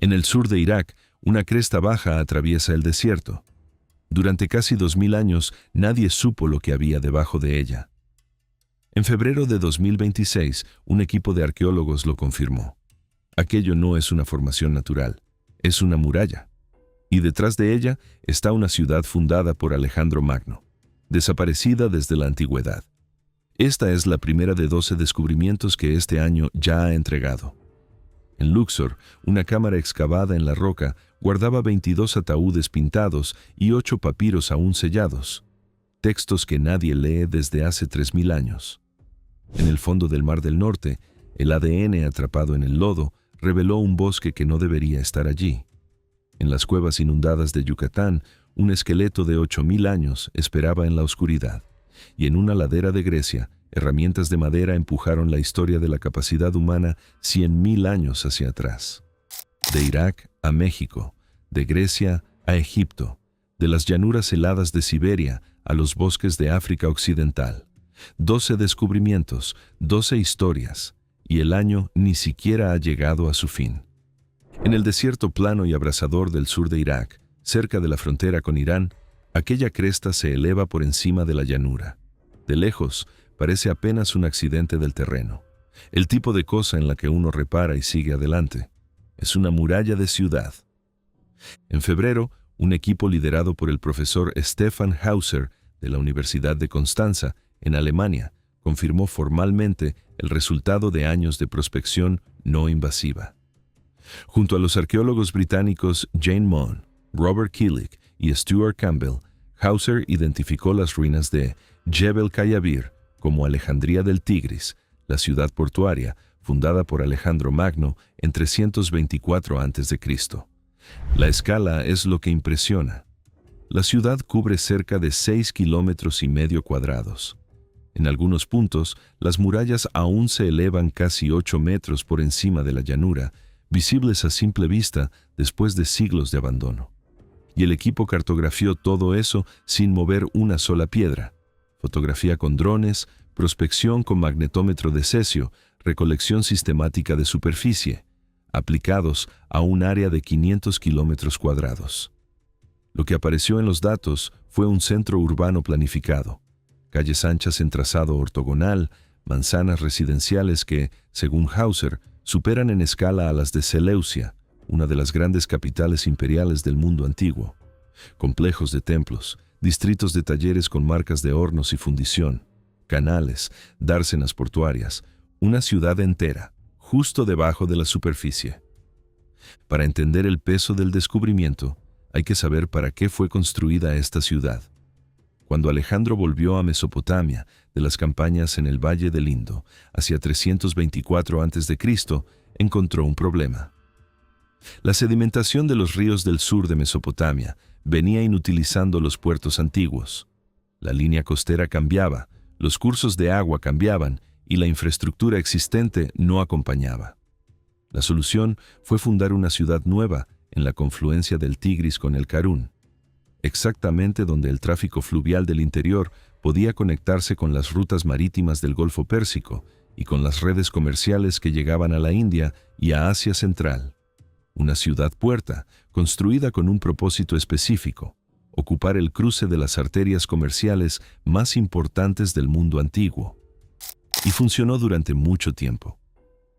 En el sur de Irak, una cresta baja atraviesa el desierto. Durante casi 2000 años, nadie supo lo que había debajo de ella. En febrero de 2026, un equipo de arqueólogos lo confirmó. Aquello no es una formación natural, es una muralla. Y detrás de ella está una ciudad fundada por Alejandro Magno, desaparecida desde la antigüedad. Esta es la primera de 12 descubrimientos que este año ya ha entregado. En Luxor, una cámara excavada en la roca guardaba 22 ataúdes pintados y 8 papiros aún sellados, textos que nadie lee desde hace 3000 años. En el fondo del Mar del Norte, el ADN atrapado en el lodo reveló un bosque que no debería estar allí. En las cuevas inundadas de Yucatán, un esqueleto de 8000 años esperaba en la oscuridad. Y en una ladera de Grecia, herramientas de madera empujaron la historia de la capacidad humana 100.000 años hacia atrás. De Irak a México, de Grecia a Egipto, de las llanuras heladas de Siberia a los bosques de África Occidental. 12 descubrimientos, 12 historias, y el año ni siquiera ha llegado a su fin. En el desierto plano y abrasador del sur de Irak, cerca de la frontera con Irán, aquella cresta se eleva por encima de la llanura. De lejos, parece apenas un accidente del terreno, el tipo de cosa en la que uno repara y sigue adelante. Es una muralla de ciudad. En febrero, un equipo liderado por el profesor Stefan Hauser de la Universidad de Constanza, en Alemania, confirmó formalmente el resultado de años de prospección no invasiva. Junto a los arqueólogos británicos Jane Mon, Robert Killick y Stuart Campbell, Hauser identificó las ruinas de Jebel Kayabir como Alejandría del Tigris, la ciudad portuaria fundada por Alejandro Magno en 324 a.C. La escala es lo que impresiona. La ciudad cubre cerca de 6,5 kilómetros. En algunos puntos, las murallas aún se elevan casi 8 metros por encima de la llanura, visibles a simple vista después de siglos de abandono. Y el equipo cartografió todo eso sin mover una sola piedra. Fotografía con drones, prospección con magnetómetro de cesio, recolección sistemática de superficie, aplicados a un área de 500 kilómetros cuadrados. Lo que apareció en los datos fue un centro urbano planificado, calles anchas en trazado ortogonal, manzanas residenciales que, según Hauser, superan en escala a las de Seleucia, una de las grandes capitales imperiales del mundo antiguo. Complejos de templos, distritos de talleres con marcas de hornos y fundición, canales, dársenas portuarias, una ciudad entera, justo debajo de la superficie. Para entender el peso del descubrimiento, hay que saber para qué fue construida esta ciudad. Cuando Alejandro volvió a Mesopotamia de las campañas en el Valle del Indo, hacia 324 a.C., encontró un problema. La sedimentación de los ríos del sur de Mesopotamia venía inutilizando los puertos antiguos. La línea costera cambiaba, los cursos de agua cambiaban y la infraestructura existente no acompañaba. La solución fue fundar una ciudad nueva en la confluencia del Tigris con el Karun, exactamente donde el tráfico fluvial del interior podía conectarse con las rutas marítimas del Golfo Pérsico y con las redes comerciales que llegaban a la India y a Asia Central. Una ciudad puerta, construida con un propósito específico: ocupar el cruce de las arterias comerciales más importantes del mundo antiguo. Y funcionó durante mucho tiempo.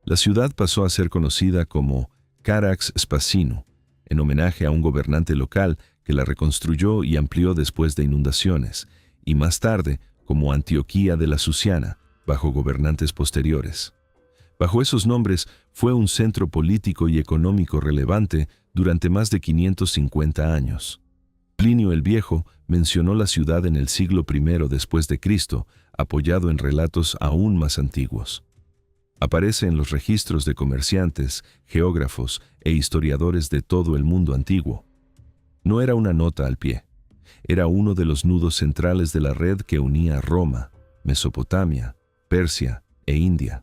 La ciudad pasó a ser conocida como Charax Spasinu, en homenaje a un gobernante local que la reconstruyó y amplió después de inundaciones, y más tarde como Antioquía de la Susiana, bajo gobernantes posteriores. Bajo esos nombres fue un centro político y económico relevante durante más de 550 años. Plinio el Viejo mencionó la ciudad en el siglo I después de Cristo, apoyado en relatos aún más antiguos. Aparece en los registros de comerciantes, geógrafos e historiadores de todo el mundo antiguo. No era una nota al pie, era uno de los nudos centrales de la red que unía Roma, Mesopotamia, Persia e India.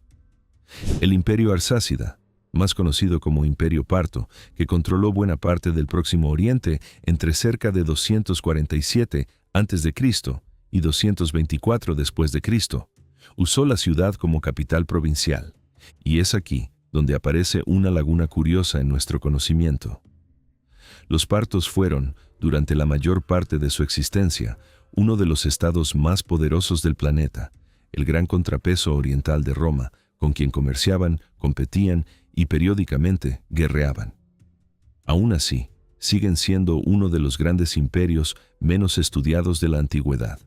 El Imperio Arsácida, más conocido como Imperio Parto, que controló buena parte del Próximo Oriente entre cerca de 247 a.C. y 224 después de Cristo, usó la ciudad como capital provincial. Y es aquí, donde aparece una laguna curiosa en nuestro conocimiento. Los partos fueron, durante la mayor parte de su existencia, uno de los estados más poderosos del planeta, el gran contrapeso oriental de Roma, con quien comerciaban, competían y periódicamente guerreaban. Aún así, siguen siendo uno de los grandes imperios menos estudiados de la antigüedad.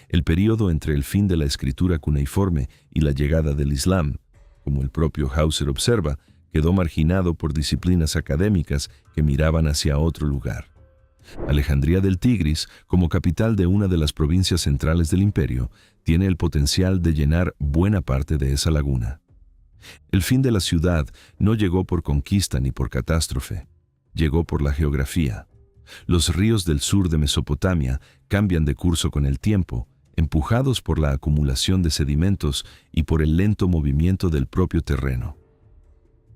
El período entre el fin de la escritura cuneiforme y la llegada del Islam, como el propio Hauser observa, quedó marginado por disciplinas académicas que miraban hacia otro lugar. Alejandría del Tigris, como capital de una de las provincias centrales del imperio, tiene el potencial de llenar buena parte de esa laguna. El fin de la ciudad no llegó por conquista ni por catástrofe, llegó por la geografía. Los ríos del sur de Mesopotamia cambian de curso con el tiempo, empujados por la acumulación de sedimentos y por el lento movimiento del propio terreno.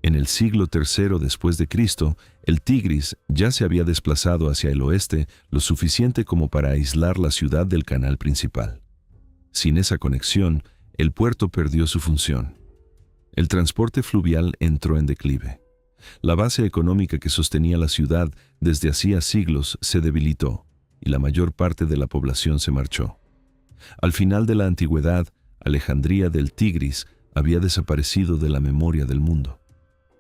En el siglo III después de Cristo, el Tigris ya se había desplazado hacia el oeste lo suficiente como para aislar la ciudad del canal principal. Sin esa conexión, el puerto perdió su función. El transporte fluvial entró en declive. La base económica que sostenía la ciudad desde hacía siglos se debilitó y la mayor parte de la población se marchó. Al final de la antigüedad, Alejandría del Tigris había desaparecido de la memoria del mundo.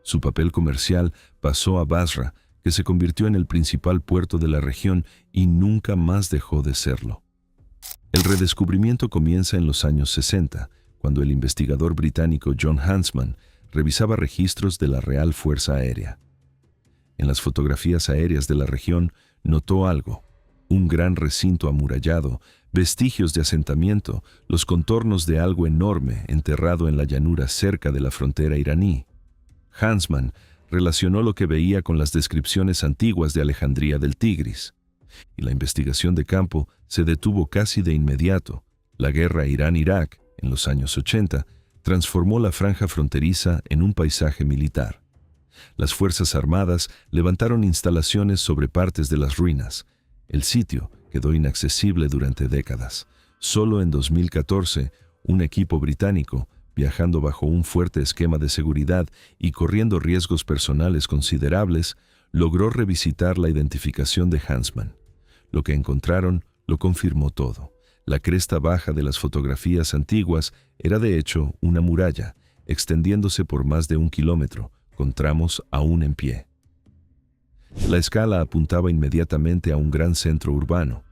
Su papel comercial pasó a Basra, que se convirtió en el principal puerto de la región y nunca más dejó de serlo. El redescubrimiento comienza en los años 60, cuando el investigador británico John Huntsman revisaba registros de la Real Fuerza Aérea. En las fotografías aéreas de la región notó algo: un gran recinto amurallado, vestigios de asentamiento, los contornos de algo enorme enterrado en la llanura cerca de la frontera iraní. Huntsman relacionó lo que veía con las descripciones antiguas de Alejandría del Tigris, y la investigación de campo se detuvo casi de inmediato. La guerra Irán-Irak, en los años 80, transformó la franja fronteriza en un paisaje militar. Las Fuerzas Armadas levantaron instalaciones sobre partes de las ruinas. El sitio quedó inaccesible durante décadas. Solo en 2014, un equipo británico, viajando bajo un fuerte esquema de seguridad y corriendo riesgos personales considerables, logró revisitar la identificación de Huntsman. Lo que encontraron lo confirmó todo. La cresta baja de las fotografías antiguas era de hecho una muralla, extendiéndose por más de 1 kilómetro, con tramos aún en pie. La escala apuntaba inmediatamente a un gran centro urbano.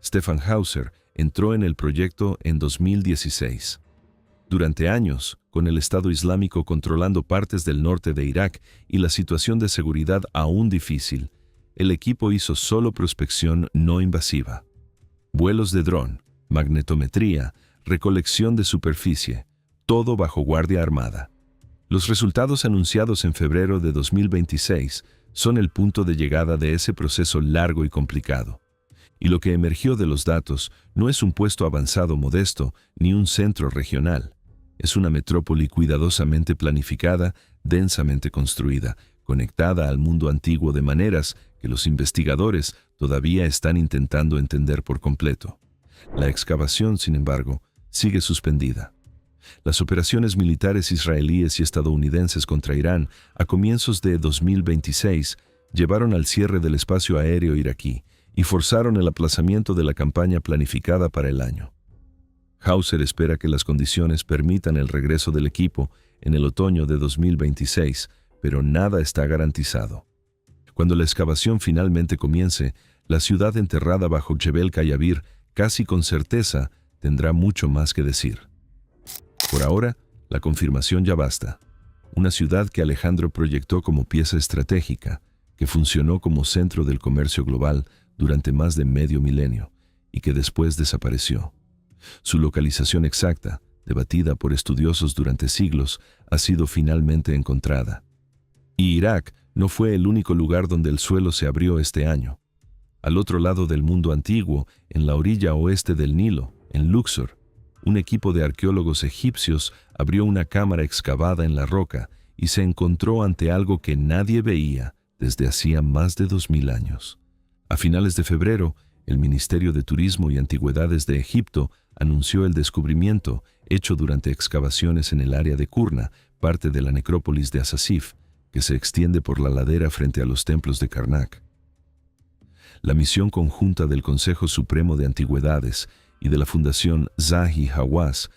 Stefan Hauser entró en el proyecto en 2016. Durante años, con el Estado Islámico controlando partes del norte de Irak y la situación de seguridad aún difícil, el equipo hizo solo prospección no invasiva. Vuelos de dron, magnetometría, recolección de superficie, todo bajo guardia armada. Los resultados anunciados en febrero de 2026 son el punto de llegada de ese proceso largo y complicado. Y lo que emergió de los datos no es un puesto avanzado modesto ni un centro regional. Es una metrópoli cuidadosamente planificada, densamente construida, conectada al mundo antiguo de maneras que los investigadores todavía están intentando entender por completo. La excavación, sin embargo, sigue suspendida. Las operaciones militares israelíes y estadounidenses contra Irán a comienzos de 2026 llevaron al cierre del espacio aéreo iraquí y forzaron el aplazamiento de la campaña planificada para el año. Hauser espera que las condiciones permitan el regreso del equipo en el otoño de 2026, pero nada está garantizado. Cuando la excavación finalmente comience, la ciudad enterrada bajo Jebel Kayabir casi con certeza tendrá mucho más que decir. Por ahora, la confirmación ya basta. Una ciudad que Alejandro proyectó como pieza estratégica, que funcionó como centro del comercio global durante más de medio milenio y que después desapareció. Su localización exacta, debatida por estudiosos durante siglos, ha sido finalmente encontrada. Y Irak no fue el único lugar donde el suelo se abrió este año. Al otro lado del mundo antiguo, en la orilla oeste del Nilo, en Luxor, un equipo de arqueólogos egipcios abrió una cámara excavada en la roca y se encontró ante algo que nadie veía desde hacía más de 2000 años. A finales de febrero, el Ministerio de Turismo y Antigüedades de Egipto anunció el descubrimiento, hecho durante excavaciones en el área de Kurna, parte de la necrópolis de Asasif, que se extiende por la ladera frente a los templos de Karnak. La misión conjunta del Consejo Supremo de Antigüedades y de la Fundación Zahi Hawass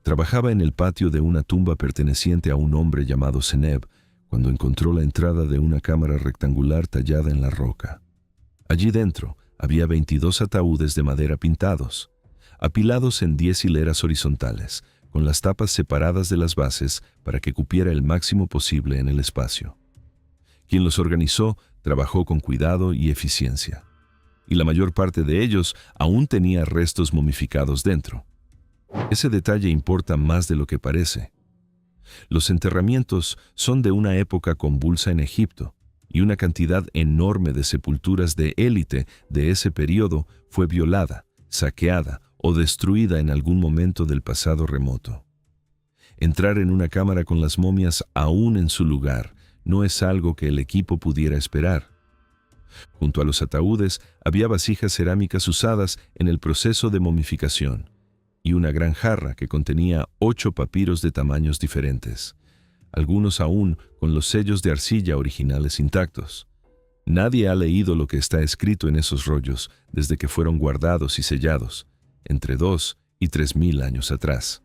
trabajaba en el patio de una tumba perteneciente a un hombre llamado Seneb, cuando encontró la entrada de una cámara rectangular tallada en la roca. Allí dentro había 22 ataúdes de madera pintados, apilados en 10 hileras horizontales, con las tapas separadas de las bases para que cupiera el máximo posible en el espacio. Quien los organizó trabajó con cuidado y eficiencia, y la mayor parte de ellos aún tenía restos momificados dentro. Ese detalle importa más de lo que parece. Los enterramientos son de una época convulsa en Egipto, y una cantidad enorme de sepulturas de élite de ese periodo fue violada, saqueada o destruida en algún momento del pasado remoto. Entrar en una cámara con las momias aún en su lugar no es algo que el equipo pudiera esperar. Junto a los ataúdes había vasijas cerámicas usadas en el proceso de momificación y una gran jarra que contenía 8 papiros de tamaños diferentes, algunos aún con los sellos de arcilla originales intactos. Nadie ha leído lo que está escrito en esos rollos desde que fueron guardados y sellados, entre 2 y 3.000 años atrás.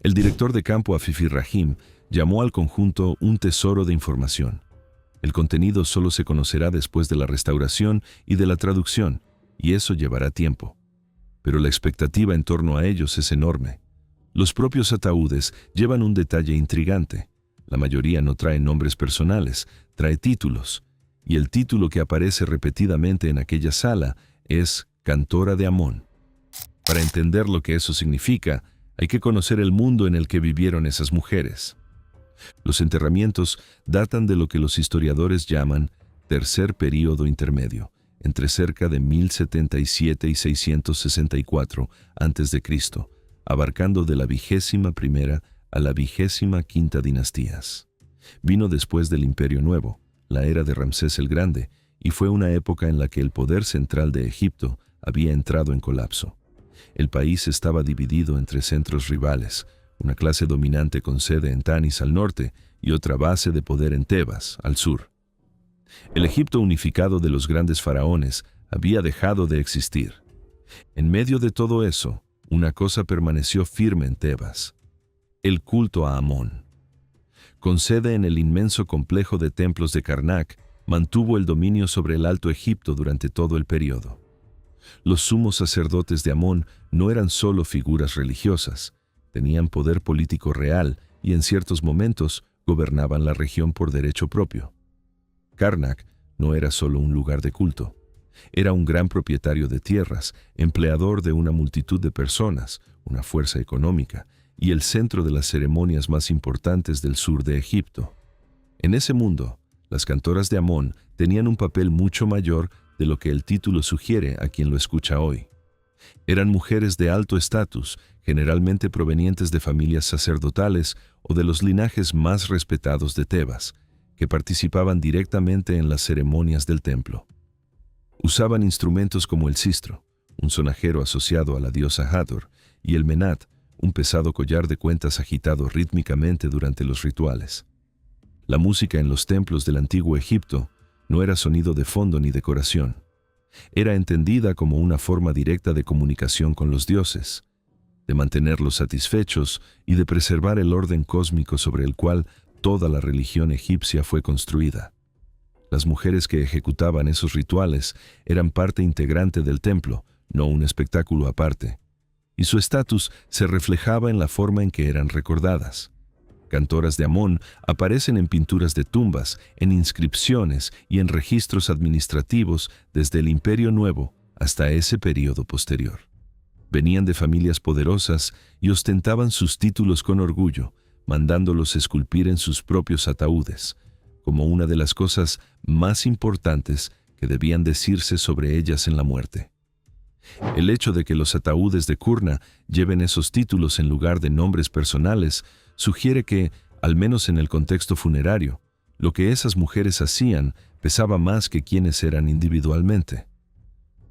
El director de campo Afifi Rahim llamó al conjunto un tesoro de información. El contenido solo se conocerá después de la restauración y de la traducción, y eso llevará tiempo. Pero la expectativa en torno a ellos es enorme. Los propios ataúdes llevan un detalle intrigante. La mayoría no trae nombres personales, trae títulos, y el título que aparece repetidamente en aquella sala es Cantora de Amón. Para entender lo que eso significa, hay que conocer el mundo en el que vivieron esas mujeres. Los enterramientos datan de lo que los historiadores llaman tercer período intermedio, entre cerca de 1077 y 664 a.C., abarcando de la 21ª a la 25ª dinastías. Vino después del Imperio Nuevo, la era de Ramsés el Grande, y fue una época en la que el poder central de Egipto había entrado en colapso. El país estaba dividido entre centros rivales, una clase dominante con sede en Tanis al norte y otra base de poder en Tebas, al sur. El Egipto unificado de los grandes faraones había dejado de existir. En medio de todo eso, una cosa permaneció firme en Tebas: el culto a Amón. Con sede en el inmenso complejo de templos de Karnak, mantuvo el dominio sobre el Alto Egipto durante todo el periodo. Los sumos sacerdotes de Amón no eran solo figuras religiosas, tenían poder político real y en ciertos momentos gobernaban la región por derecho propio. Karnak no era solo un lugar de culto, era un gran propietario de tierras, empleador de una multitud de personas, una fuerza económica y el centro de las ceremonias más importantes del sur de Egipto. En ese mundo, las cantoras de Amón tenían un papel mucho mayor de lo que el título sugiere a quien lo escucha hoy. Eran mujeres de alto estatus, generalmente provenientes de familias sacerdotales o de los linajes más respetados de Tebas, que participaban directamente en las ceremonias del templo. Usaban instrumentos como el sistro, un sonajero asociado a la diosa Hathor, y el menat, un pesado collar de cuentas agitado rítmicamente durante los rituales. La música en los templos del antiguo Egipto no era sonido de fondo ni decoración. Era entendida como una forma directa de comunicación con los dioses, de mantenerlos satisfechos y de preservar el orden cósmico sobre el cual toda la religión egipcia fue construida. Las mujeres que ejecutaban esos rituales eran parte integrante del templo, no un espectáculo aparte, y su estatus se reflejaba en la forma en que eran recordadas. Cantoras de Amón aparecen en pinturas de tumbas, en inscripciones y en registros administrativos desde el Imperio Nuevo hasta ese periodo posterior. Venían de familias poderosas y ostentaban sus títulos con orgullo, mandándolos esculpir en sus propios ataúdes, como una de las cosas más importantes que debían decirse sobre ellas en la muerte. El hecho de que los ataúdes de Kurna lleven esos títulos en lugar de nombres personales sugiere que, al menos en el contexto funerario, lo que esas mujeres hacían pesaba más que quienes eran individualmente.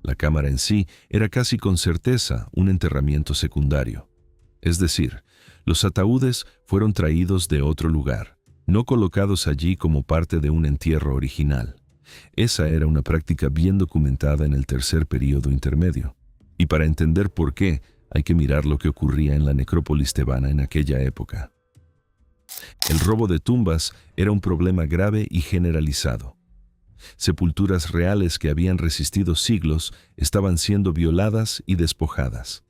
La cámara en sí era casi con certeza un enterramiento secundario. Es decir, los ataúdes fueron traídos de otro lugar, no colocados allí como parte de un entierro original. Esa era una práctica bien documentada en el tercer período intermedio. Y para entender por qué, hay que mirar lo que ocurría en la necrópolis tebana en aquella época. El robo de tumbas era un problema grave y generalizado. Sepulturas reales que habían resistido siglos estaban siendo violadas y despojadas.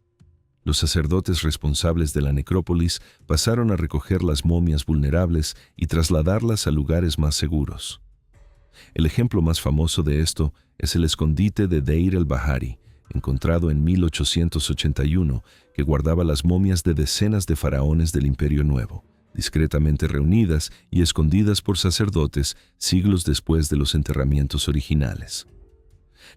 Los sacerdotes responsables de la necrópolis pasaron a recoger las momias vulnerables y trasladarlas a lugares más seguros. El ejemplo más famoso de esto es el escondite de Deir el-Bahari, encontrado en 1881, que guardaba las momias de decenas de faraones del Imperio Nuevo, discretamente reunidas y escondidas por sacerdotes siglos después de los enterramientos originales.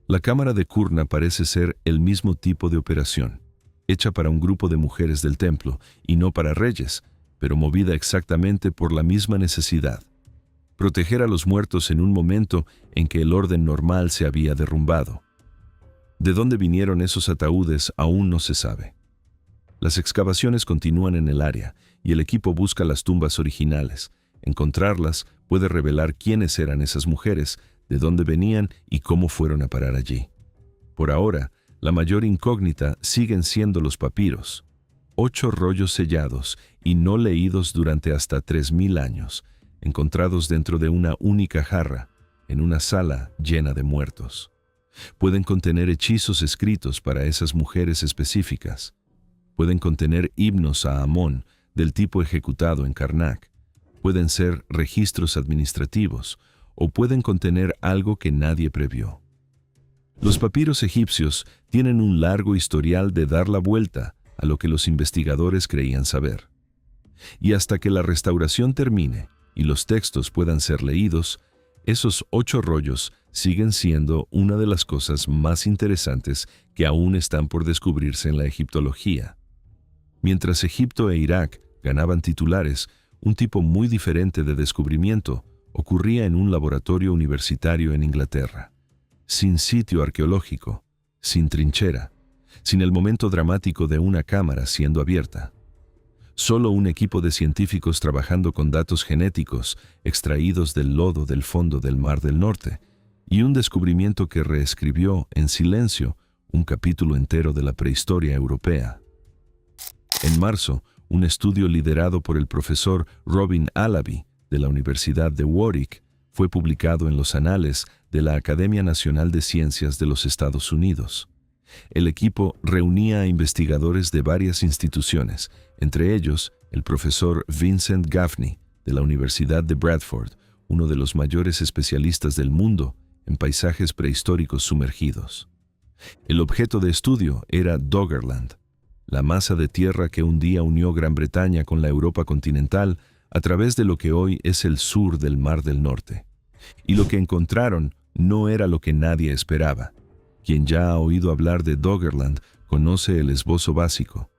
La cámara de Kurna parece ser el mismo tipo de operación, hecha para un grupo de mujeres del templo y no para reyes, pero movida exactamente por la misma necesidad: proteger a los muertos en un momento en que el orden normal se había derrumbado. De dónde vinieron esos ataúdes aún no se sabe. Las excavaciones continúan en el área y el equipo busca las tumbas originales. Encontrarlas puede revelar quiénes eran esas mujeres, de dónde venían y cómo fueron a parar allí. Por ahora, la mayor incógnita siguen siendo los papiros, 8 rollos sellados y no leídos durante hasta 3000 años, encontrados dentro de una única jarra, en una sala llena de muertos. Pueden contener hechizos escritos para esas mujeres específicas. Pueden contener himnos a Amón, del tipo ejecutado en Karnak. Pueden ser registros administrativos, o pueden contener algo que nadie previó. Los papiros egipcios tienen un largo historial de dar la vuelta a lo que los investigadores creían saber. Y hasta que la restauración termine y los textos puedan ser leídos, esos 8 rollos siguen siendo una de las cosas más interesantes que aún están por descubrirse en la egiptología. Mientras Egipto e Irak ganaban titulares, un tipo muy diferente de descubrimiento ocurría en un laboratorio universitario en Inglaterra. Sin sitio arqueológico, sin trinchera, sin el momento dramático de una cámara siendo abierta. Solo un equipo de científicos trabajando con datos genéticos extraídos del lodo del fondo del Mar del Norte, y un descubrimiento que reescribió en silencio un capítulo entero de la prehistoria europea. En marzo, un estudio liderado por el profesor Robin Alabi de la Universidad de Warwick fue publicado en los Anales de la Academia Nacional de Ciencias de los Estados Unidos. El equipo reunía a investigadores de varias instituciones, entre ellos el profesor Vincent Gaffney de la Universidad de Bradford, uno de los mayores especialistas del mundo en paisajes prehistóricos sumergidos. El objeto de estudio era Doggerland, la masa de tierra que un día unió Gran Bretaña con la Europa continental a través de lo que hoy es el sur del Mar del Norte. Y lo que encontraron no era lo que nadie esperaba. Quien ya ha oído hablar de Doggerland conoce el esbozo básico.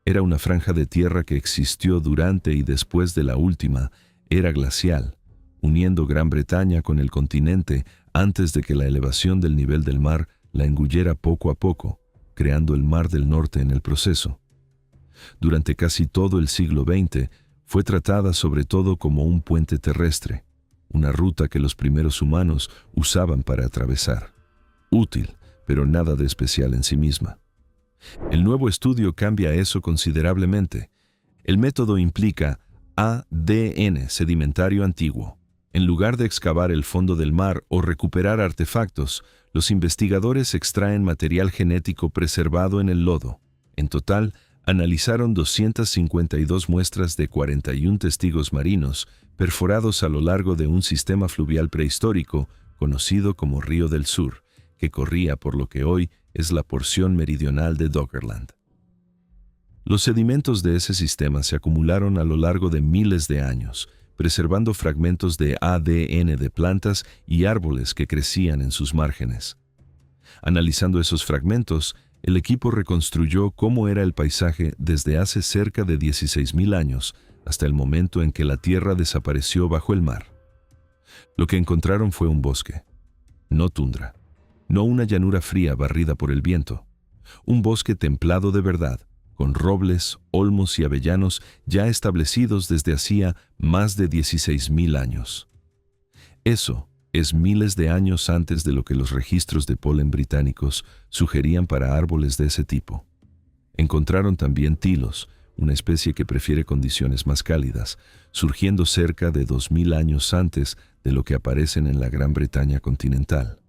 Era una franja de tierra que existió durante y después de la última era glacial, uniendo Gran Bretaña con el continente antes de que la elevación del nivel del mar la engullera poco a poco, creando el Mar del Norte en el proceso. Durante casi todo el siglo XX, fue tratada sobre todo como un puente terrestre, una ruta que los primeros humanos usaban para atravesar. Útil, pero nada de especial en sí misma. El nuevo estudio cambia eso considerablemente. El método implica ADN sedimentario antiguo. En lugar de excavar el fondo del mar o recuperar artefactos, los investigadores extraen material genético preservado en el lodo. En total, analizaron 252 muestras de 41 testigos marinos perforados a lo largo de un sistema fluvial prehistórico conocido como Río del Sur, que corría por lo que hoy es la porción meridional de Doggerland. Los sedimentos de ese sistema se acumularon a lo largo de miles de años, preservando fragmentos de ADN de plantas y árboles que crecían en sus márgenes. Analizando esos fragmentos, el equipo reconstruyó cómo era el paisaje desde hace cerca de 16.000 años hasta el momento en que la tierra desapareció bajo el mar. Lo que encontraron fue un bosque, no tundra, no una llanura fría barrida por el viento, un bosque templado de verdad, con robles, olmos y avellanos ya establecidos desde hacía más de 16.000 años. Eso es miles de años antes de lo que los registros de polen británicos sugerían para árboles de ese tipo. Encontraron también tilos, una especie que prefiere condiciones más cálidas, surgiendo cerca de 2.000 años antes de lo que aparecen en la Gran Bretaña continental.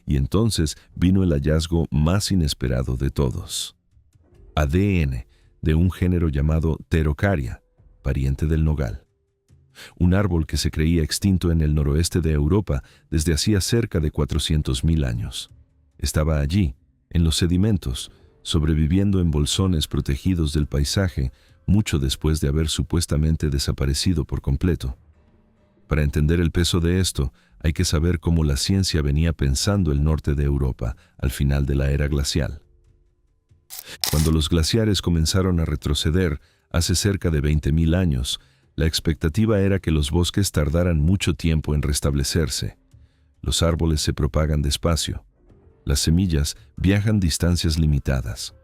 Y entonces vino el hallazgo más inesperado de todos. ADN de un género llamado Pterocarya, pariente del nogal. Un árbol que se creía extinto en el noroeste de Europa desde hacía cerca de 400.000 años. Estaba allí, en los sedimentos, sobreviviendo en bolsones protegidos del paisaje mucho después de haber supuestamente desaparecido por completo. Para entender el peso de esto, hay que saber cómo la ciencia venía pensando el norte de Europa al final de la era glacial. Cuando los glaciares comenzaron a retroceder hace cerca de 20.000 años, la expectativa era que los bosques tardaran mucho tiempo en restablecerse. Los árboles se propagan despacio. Las semillas viajan distancias limitadas.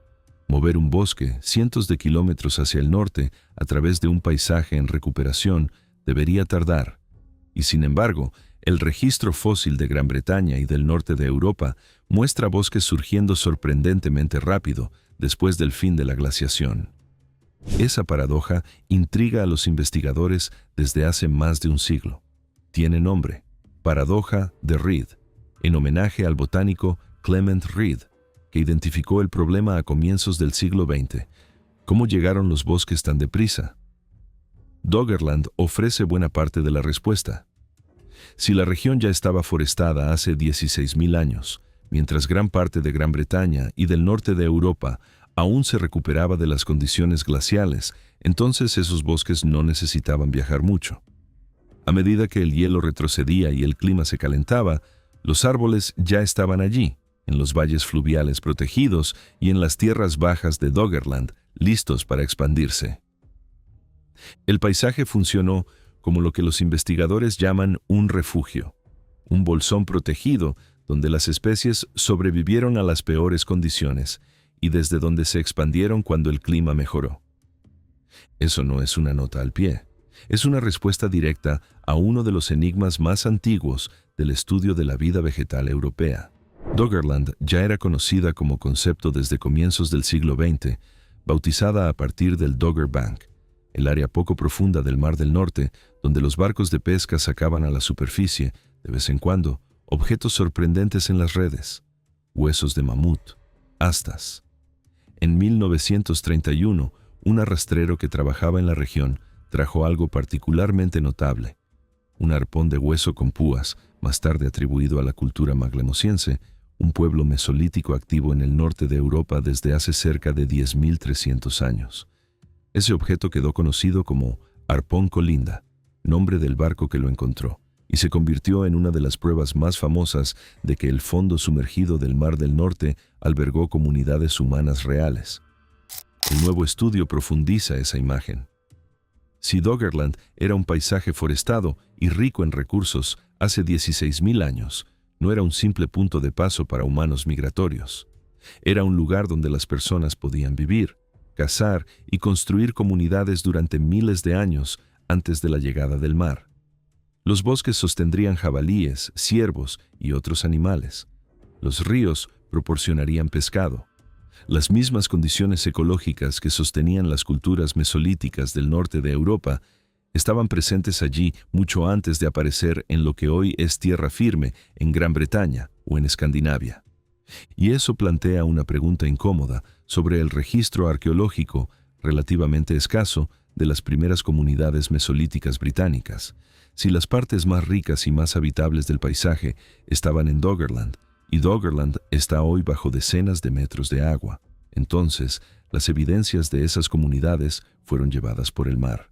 Mover un bosque cientos de kilómetros hacia el norte a través de un paisaje en recuperación debería tardar. Y sin embargo, el registro fósil de Gran Bretaña y del norte de Europa muestra bosques surgiendo sorprendentemente rápido después del fin de la glaciación. Esa paradoja intriga a los investigadores desde hace más de un siglo. Tiene nombre, Paradoja de Reed, en homenaje al botánico Clement Reed, que identificó el problema a comienzos del siglo XX. ¿Cómo llegaron los bosques tan deprisa? Doggerland ofrece buena parte de la respuesta. Si la región ya estaba forestada hace 16.000 años, mientras gran parte de Gran Bretaña y del norte de Europa aún se recuperaba de las condiciones glaciales, entonces esos bosques no necesitaban viajar mucho. A medida que el hielo retrocedía y el clima se calentaba, los árboles ya estaban allí, en los valles fluviales protegidos y en las tierras bajas de Doggerland, listos para expandirse. El paisaje funcionó como lo que los investigadores llaman un refugio, un bolsón protegido donde las especies sobrevivieron a las peores condiciones y desde donde se expandieron cuando el clima mejoró. Eso no es una nota al pie, es una respuesta directa a uno de los enigmas más antiguos del estudio de la vida vegetal europea. Doggerland ya era conocida como concepto desde comienzos del siglo XX, bautizada a partir del Dogger Bank, el área poco profunda del Mar del Norte, donde los barcos de pesca sacaban a la superficie, de vez en cuando, objetos sorprendentes en las redes: huesos de mamut, astas. En 1931, un arrastrero que trabajaba en la región trajo algo particularmente notable: un arpón de hueso con púas, más tarde atribuido a la cultura maglemosiense, un pueblo mesolítico activo en el norte de Europa desde hace cerca de 10.300 años. Ese objeto quedó conocido como Arpón Colinda, nombre del barco que lo encontró, y se convirtió en una de las pruebas más famosas de que el fondo sumergido del Mar del Norte albergó comunidades humanas reales. El nuevo estudio profundiza esa imagen. Si Doggerland era un paisaje forestado y rico en recursos hace 16.000 años, no era un simple punto de paso para humanos migratorios. Era un lugar donde las personas podían vivir, cazar y construir comunidades durante miles de años antes de la llegada del mar. Los bosques sostendrían jabalíes, ciervos y otros animales. Los ríos proporcionarían pescado. Las mismas condiciones ecológicas que sostenían las culturas mesolíticas del norte de Europa estaban presentes allí mucho antes de aparecer en lo que hoy es tierra firme en Gran Bretaña o en Escandinavia. Y eso plantea una pregunta incómoda sobre el registro arqueológico relativamente escaso de las primeras comunidades mesolíticas británicas. Si las partes más ricas y más habitables del paisaje estaban en Doggerland, y Doggerland está hoy bajo decenas de metros de agua, entonces las evidencias de esas comunidades fueron llevadas por el mar.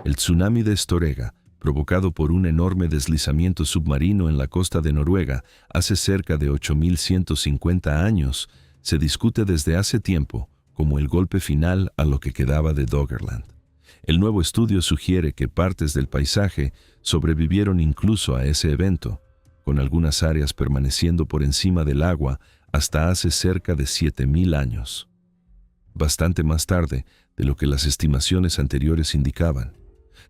El tsunami de Storega, provocado por un enorme deslizamiento submarino en la costa de Noruega hace cerca de 8.150 años, se discute desde hace tiempo como el golpe final a lo que quedaba de Doggerland. El nuevo estudio sugiere que partes del paisaje sobrevivieron incluso a ese evento, con algunas áreas permaneciendo por encima del agua hasta hace cerca de 7.000 años. bastante más tarde de lo que las estimaciones anteriores indicaban.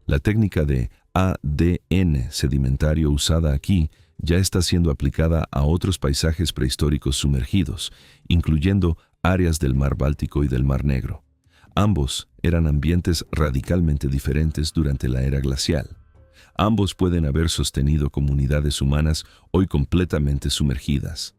La técnica de ADN sedimentario usada aquí ya está siendo aplicada a otros paisajes prehistóricos sumergidos, incluyendo áreas del Mar Báltico y del Mar Negro. Ambos eran ambientes radicalmente diferentes durante la era glacial. Ambos pueden haber sostenido comunidades humanas hoy completamente sumergidas.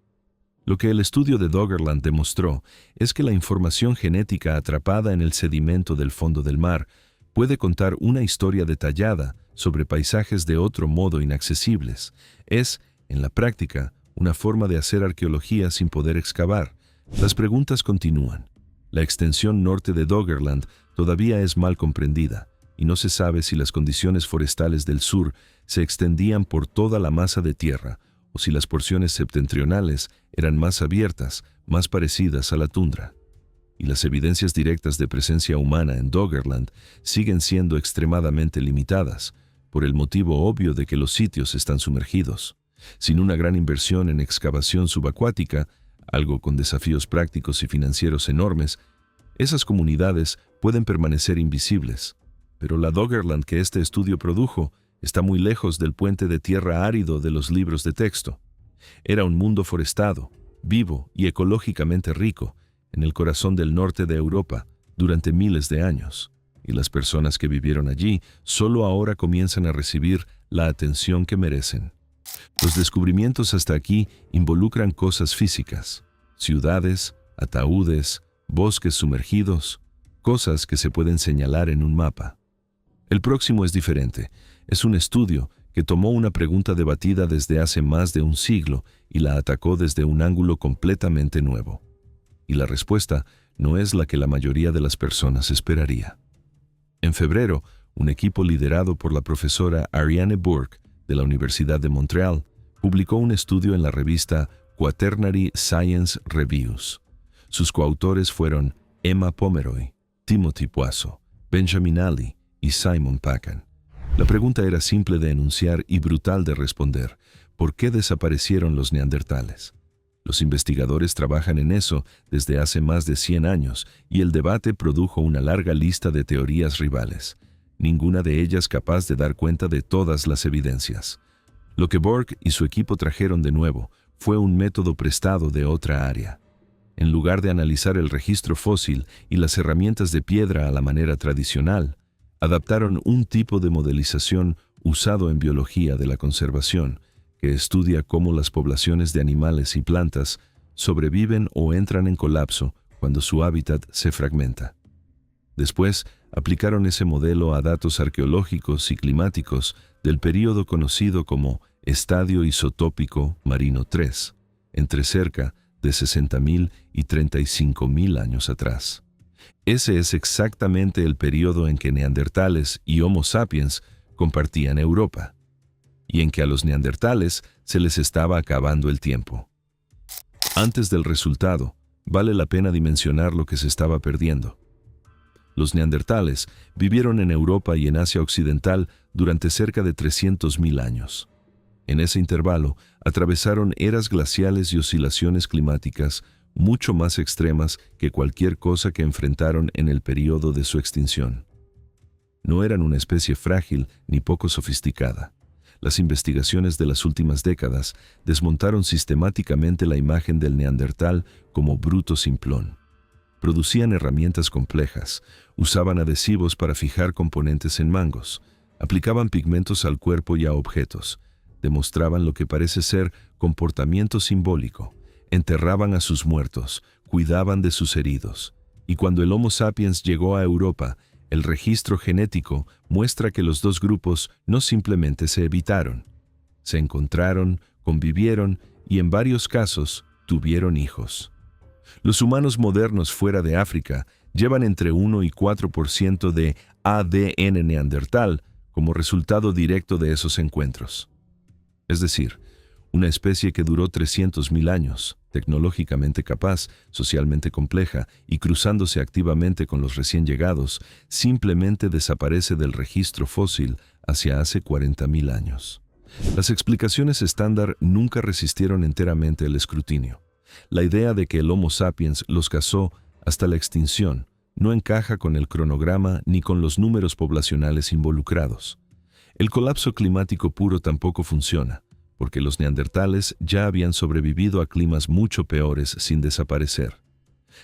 Lo que el estudio de Doggerland demostró es que la información genética atrapada en el sedimento del fondo del mar puede contar una historia detallada sobre paisajes de otro modo inaccesibles. Es, en la práctica, una forma de hacer arqueología sin poder excavar. Las preguntas continúan. La extensión norte de Doggerland todavía es mal comprendida, y no se sabe si las condiciones forestales del sur se extendían por toda la masa de tierra, o si las porciones septentrionales eran más abiertas, más parecidas a la tundra. Y las evidencias directas de presencia humana en Doggerland siguen siendo extremadamente limitadas, por el motivo obvio de que los sitios están sumergidos. Sin una gran inversión en excavación subacuática, algo con desafíos prácticos y financieros enormes, esas comunidades pueden permanecer invisibles. Pero la Doggerland que este estudio produjo está muy lejos del puente de tierra árido de los libros de texto. Era un mundo forestado, vivo y ecológicamente rico, en el corazón del norte de Europa, durante miles de años. Y las personas que vivieron allí solo ahora comienzan a recibir la atención que merecen. Los descubrimientos hasta aquí involucran cosas físicas, ciudades, ataúdes, bosques sumergidos, cosas que se pueden señalar en un mapa. El próximo es diferente. Es un estudio que tomó una pregunta debatida desde hace más de un siglo y la atacó desde un ángulo completamente nuevo. Y la respuesta no es la que la mayoría de las personas esperaría. En febrero, un equipo liderado por la profesora Ariane Bourque de la Universidad de Montreal publicó un estudio en la revista Quaternary Science Reviews. Sus coautores fueron Emma Pomeroy, Timothy Poisson, Benjamin Ali y Simon Pacan. La pregunta era simple de enunciar y brutal de responder. ¿Por qué desaparecieron los neandertales? Los investigadores trabajan en eso desde hace más de 100 años y el debate produjo una larga lista de teorías rivales, ninguna de ellas capaz de dar cuenta de todas las evidencias. Lo que Bourque y su equipo trajeron de nuevo fue un método prestado de otra área. En lugar de analizar el registro fósil y las herramientas de piedra a la manera tradicional, adaptaron un tipo de modelización usado en biología de la conservación, que estudia cómo las poblaciones de animales y plantas sobreviven o entran en colapso cuando su hábitat se fragmenta. Después, aplicaron ese modelo a datos arqueológicos y climáticos del período conocido como Estadio Isotópico Marino III, entre cerca de 60.000 y 35.000 años atrás. Ese es exactamente el período en que neandertales y Homo sapiens compartían Europa, y en que a los neandertales se les estaba acabando el tiempo. Antes del resultado, vale la pena dimensionar lo que se estaba perdiendo. Los neandertales vivieron en Europa y en Asia Occidental durante cerca de 300.000 años. En ese intervalo, atravesaron eras glaciales y oscilaciones climáticas mucho más extremas que cualquier cosa que enfrentaron en el período de su extinción. No eran una especie frágil ni poco sofisticada. Las investigaciones de las últimas décadas desmontaron sistemáticamente la imagen del neandertal como bruto simplón. Producían herramientas complejas, usaban adhesivos para fijar componentes en mangos, aplicaban pigmentos al cuerpo y a objetos, demostraban lo que parece ser comportamiento simbólico, enterraban a sus muertos, cuidaban de sus heridos. Y cuando el Homo sapiens llegó a Europa, el registro genético muestra que los dos grupos no simplemente se evitaron. Se encontraron, convivieron y en varios casos tuvieron hijos. Los humanos modernos fuera de África llevan entre 1 y 4% de ADN neandertal como resultado directo de esos encuentros. Es decir, una especie que duró 300.000 años, tecnológicamente capaz, socialmente compleja y cruzándose activamente con los recién llegados, simplemente desaparece del registro fósil hacia hace 40.000 años. Las explicaciones estándar nunca resistieron enteramente el escrutinio. La idea de que el Homo sapiens los cazó hasta la extinción, no encaja con el cronograma ni con los números poblacionales involucrados. El colapso climático puro tampoco funciona, porque los neandertales ya habían sobrevivido a climas mucho peores sin desaparecer.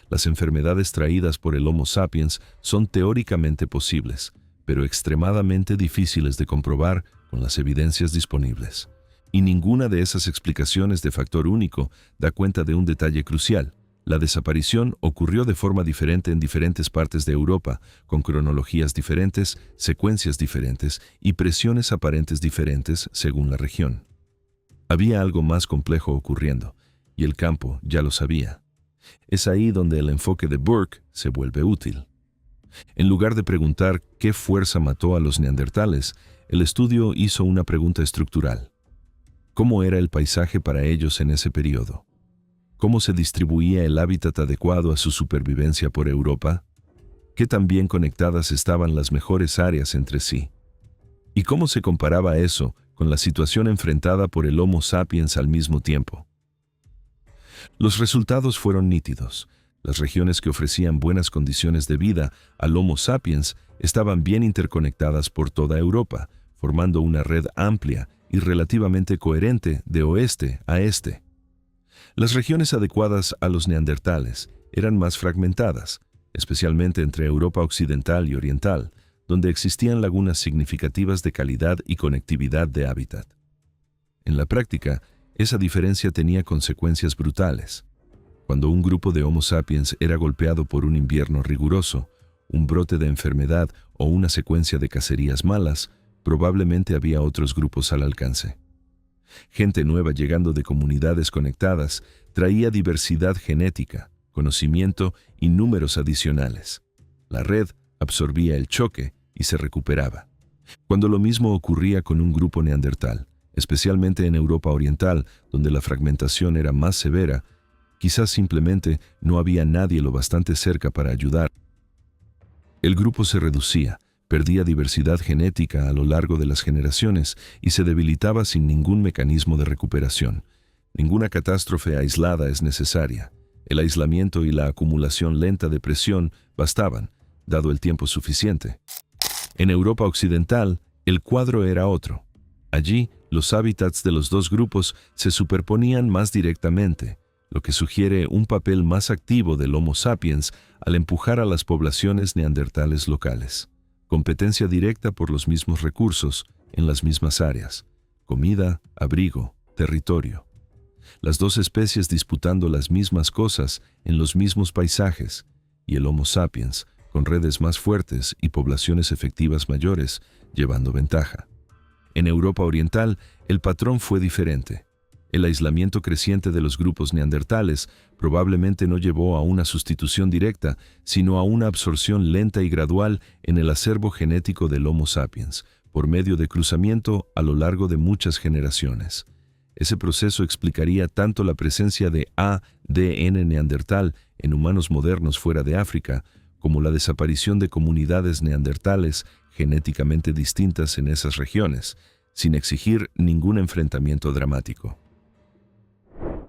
Las enfermedades traídas por el Homo sapiens son teóricamente posibles, pero extremadamente difíciles de comprobar con las evidencias disponibles. Y ninguna de esas explicaciones de factor único da cuenta de un detalle crucial. La desaparición ocurrió de forma diferente en diferentes partes de Europa, con cronologías diferentes, secuencias diferentes y presiones aparentes diferentes según la región. Había algo más complejo ocurriendo, y el campo ya lo sabía. Es ahí donde el enfoque de Burke se vuelve útil. En lugar de preguntar qué fuerza mató a los neandertales, el estudio hizo una pregunta estructural. ¿Cómo era el paisaje para ellos en ese periodo? ¿Cómo se distribuía el hábitat adecuado a su supervivencia por Europa? ¿Qué tan bien conectadas estaban las mejores áreas entre sí? ¿Y cómo se comparaba eso con la situación enfrentada por el Homo sapiens al mismo tiempo? Los resultados fueron nítidos. Las regiones que ofrecían buenas condiciones de vida al Homo sapiens estaban bien interconectadas por toda Europa, formando una red amplia y relativamente coherente de oeste a este. Las regiones adecuadas a los neandertales eran más fragmentadas, especialmente entre Europa occidental y oriental, donde existían lagunas significativas de calidad y conectividad de hábitat. En la práctica, esa diferencia tenía consecuencias brutales. Cuando un grupo de Homo sapiens era golpeado por un invierno riguroso, un brote de enfermedad o una secuencia de cacerías malas, probablemente había otros grupos al alcance. Gente nueva llegando de comunidades conectadas traía diversidad genética, conocimiento y números adicionales. La red absorbía el choque y se recuperaba. Cuando lo mismo ocurría con un grupo neandertal, especialmente en Europa Oriental, donde la fragmentación era más severa, quizás simplemente no había nadie lo bastante cerca para ayudar. El grupo se reducía, perdía diversidad genética a lo largo de las generaciones y se debilitaba sin ningún mecanismo de recuperación. Ninguna catástrofe aislada es necesaria. El aislamiento y la acumulación lenta de presión bastaban, dado el tiempo suficiente. En Europa Occidental, el cuadro era otro. Allí, los hábitats de los dos grupos se superponían más directamente, lo que sugiere un papel más activo del Homo sapiens al empujar a las poblaciones neandertales locales. Competencia directa por los mismos recursos en las mismas áreas: comida, abrigo, territorio. Las dos especies disputando las mismas cosas en los mismos paisajes, y el Homo sapiens, con redes más fuertes y poblaciones efectivas mayores, llevando ventaja. En Europa Oriental, el patrón fue diferente. El aislamiento creciente de los grupos neandertales probablemente no llevó a una sustitución directa, sino a una absorción lenta y gradual en el acervo genético del Homo sapiens, por medio de cruzamiento a lo largo de muchas generaciones. Ese proceso explicaría tanto la presencia de ADN neandertal en humanos modernos fuera de África, como la desaparición de comunidades neandertales genéticamente distintas en esas regiones, sin exigir ningún enfrentamiento dramático.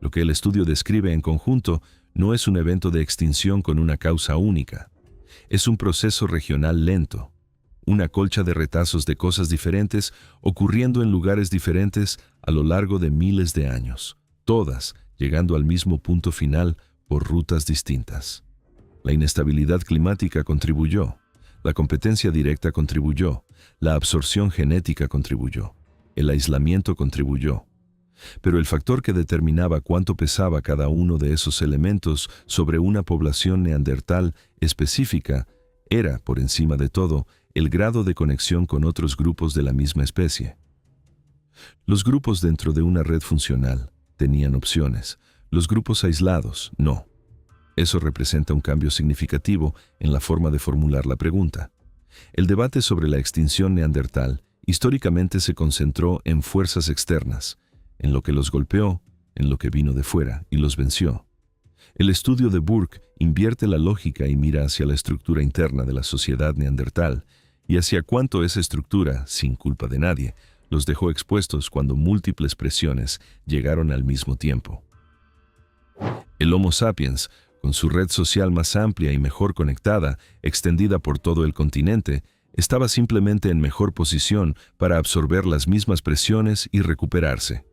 Lo que el estudio describe en conjunto no es un evento de extinción con una causa única. Es un proceso regional lento, una colcha de retazos de cosas diferentes ocurriendo en lugares diferentes a lo largo de miles de años, todas llegando al mismo punto final por rutas distintas. La inestabilidad climática contribuyó, la competencia directa contribuyó, la absorción genética contribuyó, el aislamiento contribuyó. Pero el factor que determinaba cuánto pesaba cada uno de esos elementos sobre una población neandertal específica era, por encima de todo, el grado de conexión con otros grupos de la misma especie. Los grupos dentro de una red funcional tenían opciones, los grupos aislados no. Eso representa un cambio significativo en la forma de formular la pregunta. El debate sobre la extinción neandertal históricamente se concentró en fuerzas externas, en lo que los golpeó, en lo que vino de fuera y los venció. El estudio de Burke invierte la lógica y mira hacia la estructura interna de la sociedad neandertal y hacia cuánto esa estructura, sin culpa de nadie, los dejó expuestos cuando múltiples presiones llegaron al mismo tiempo. El Homo sapiens con su red social más amplia y mejor conectada, extendida por todo el continente, estaba simplemente en mejor posición para absorber las mismas presiones y recuperarse.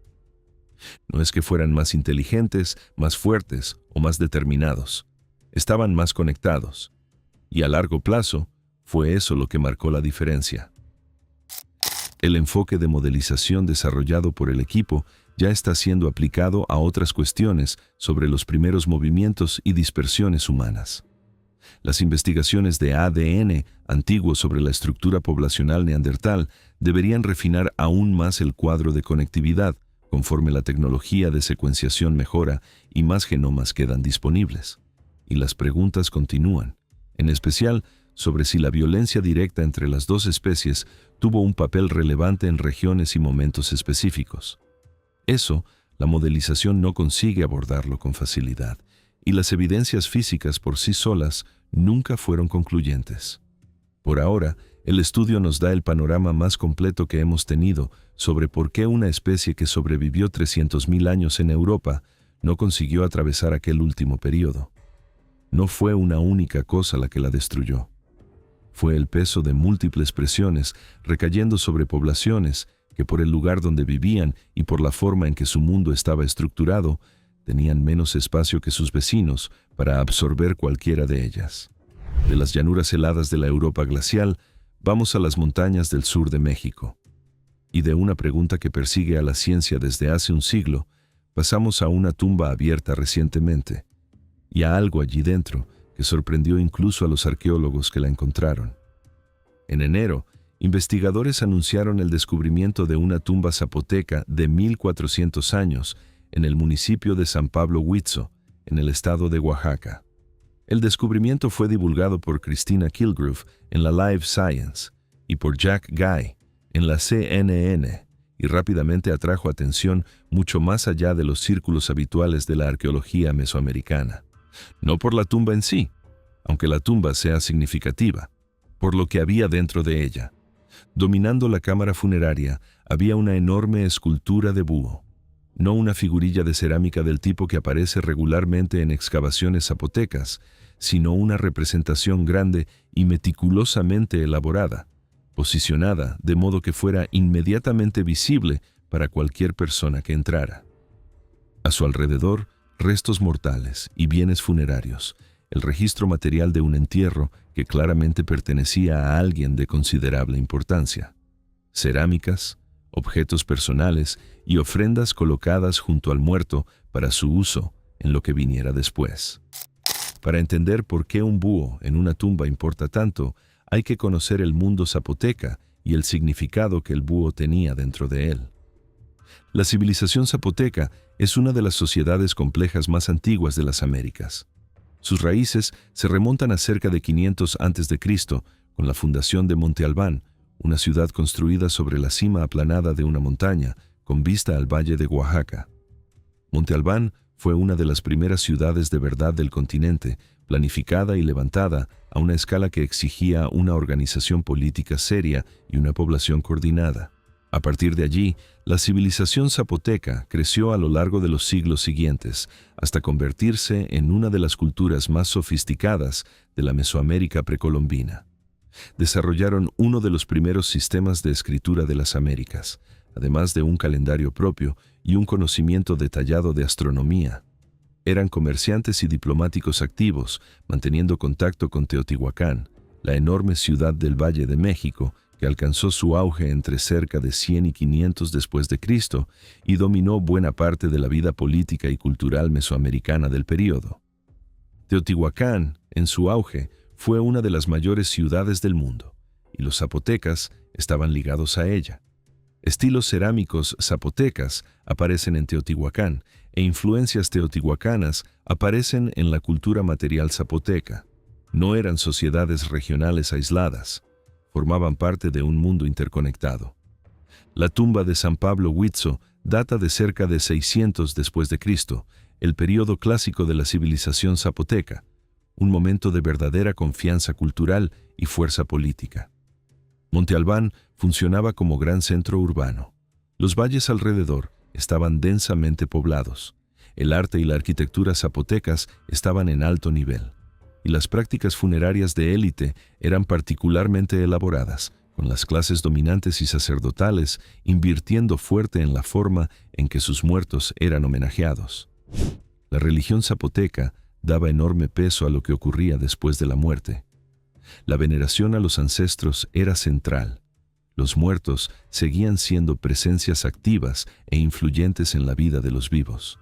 No es que fueran más inteligentes, más fuertes o más determinados. Estaban más conectados. Y a largo plazo, fue eso lo que marcó la diferencia. El enfoque de modelización desarrollado por el equipo ya está siendo aplicado a otras cuestiones sobre los primeros movimientos y dispersiones humanas. Las investigaciones de ADN antiguo sobre la estructura poblacional neandertal deberían refinar aún más el cuadro de conectividad conforme la tecnología de secuenciación mejora y más genomas quedan disponibles. Y las preguntas continúan, en especial sobre si la violencia directa entre las dos especies tuvo un papel relevante en regiones y momentos específicos. Eso, la modelización no consigue abordarlo con facilidad, y las evidencias físicas por sí solas nunca fueron concluyentes. Por ahora, el estudio nos da el panorama más completo que hemos tenido sobre por qué una especie que sobrevivió 300.000 años en Europa no consiguió atravesar aquel último periodo. No fue una única cosa la que la destruyó. Fue el peso de múltiples presiones recayendo sobre poblaciones que por el lugar donde vivían y por la forma en que su mundo estaba estructurado, tenían menos espacio que sus vecinos para absorber cualquiera de ellas. De las llanuras heladas de la Europa glacial, vamos a las montañas del sur de México. Y de una pregunta que persigue a la ciencia desde hace un siglo, pasamos a una tumba abierta recientemente, y a algo allí dentro que sorprendió incluso a los arqueólogos que la encontraron. En enero, investigadores anunciaron el descubrimiento de una tumba zapoteca de 1400 años en el municipio de San Pablo Huitzo, en el estado de Oaxaca. El descubrimiento fue divulgado por Christina Kilgrove en la Live Science y por Jack Guy en la CNN, y rápidamente atrajo atención mucho más allá de los círculos habituales de la arqueología mesoamericana. No por la tumba en sí, aunque la tumba sea significativa, por lo que había dentro de ella. Dominando la cámara funeraria había una enorme escultura de búho, no una figurilla de cerámica del tipo que aparece regularmente en excavaciones zapotecas, sino una representación grande y meticulosamente elaborada, posicionada de modo que fuera inmediatamente visible para cualquier persona que entrara. A su alrededor, restos mortales y bienes funerarios, el registro material de un entierro que claramente pertenecía a alguien de considerable importancia, cerámicas, objetos personales y ofrendas colocadas junto al muerto para su uso en lo que viniera después. Para entender por qué un búho en una tumba importa tanto, hay que conocer el mundo zapoteca y el significado que el búho tenía dentro de él. La civilización zapoteca es una de las sociedades complejas más antiguas de las Américas. Sus raíces se remontan a cerca de 500 a.C., con la fundación de Monte Albán, una ciudad construida sobre la cima aplanada de una montaña, con vista al valle de Oaxaca. Monte Albán fue una de las primeras ciudades de verdad del continente, planificada y levantada a una escala que exigía una organización política seria y una población coordinada. A partir de allí, la civilización zapoteca creció a lo largo de los siglos siguientes, hasta convertirse en una de las culturas más sofisticadas de la Mesoamérica precolombina. Desarrollaron uno de los primeros sistemas de escritura de las Américas, además de un calendario propio y un conocimiento detallado de astronomía. Eran comerciantes y diplomáticos activos, manteniendo contacto con Teotihuacán, la enorme ciudad del Valle de México, que alcanzó su auge entre cerca de 100 y 500 después de Cristo y dominó buena parte de la vida política y cultural mesoamericana del período. Teotihuacán, en su auge, fue una de las mayores ciudades del mundo, y los zapotecas estaban ligados a ella. Estilos cerámicos zapotecas aparecen en Teotihuacán, e influencias teotihuacanas aparecen en la cultura material zapoteca. No eran sociedades regionales aisladas, formaban parte de un mundo interconectado. La tumba de San Pablo Huitzo data de cerca de 600 después de Cristo, el período clásico de la civilización zapoteca, un momento de verdadera confianza cultural y fuerza política. Monte Albán funcionaba como gran centro urbano. Los valles alrededor estaban densamente poblados. El arte y la arquitectura zapotecas estaban en alto nivel, y las prácticas funerarias de élite eran particularmente elaboradas, con las clases dominantes y sacerdotales invirtiendo fuerte en la forma en que sus muertos eran homenajeados. La religión zapoteca daba enorme peso a lo que ocurría después de la muerte. La veneración a los ancestros era central. Los muertos seguían siendo presencias activas e influyentes en la vida de los vivos.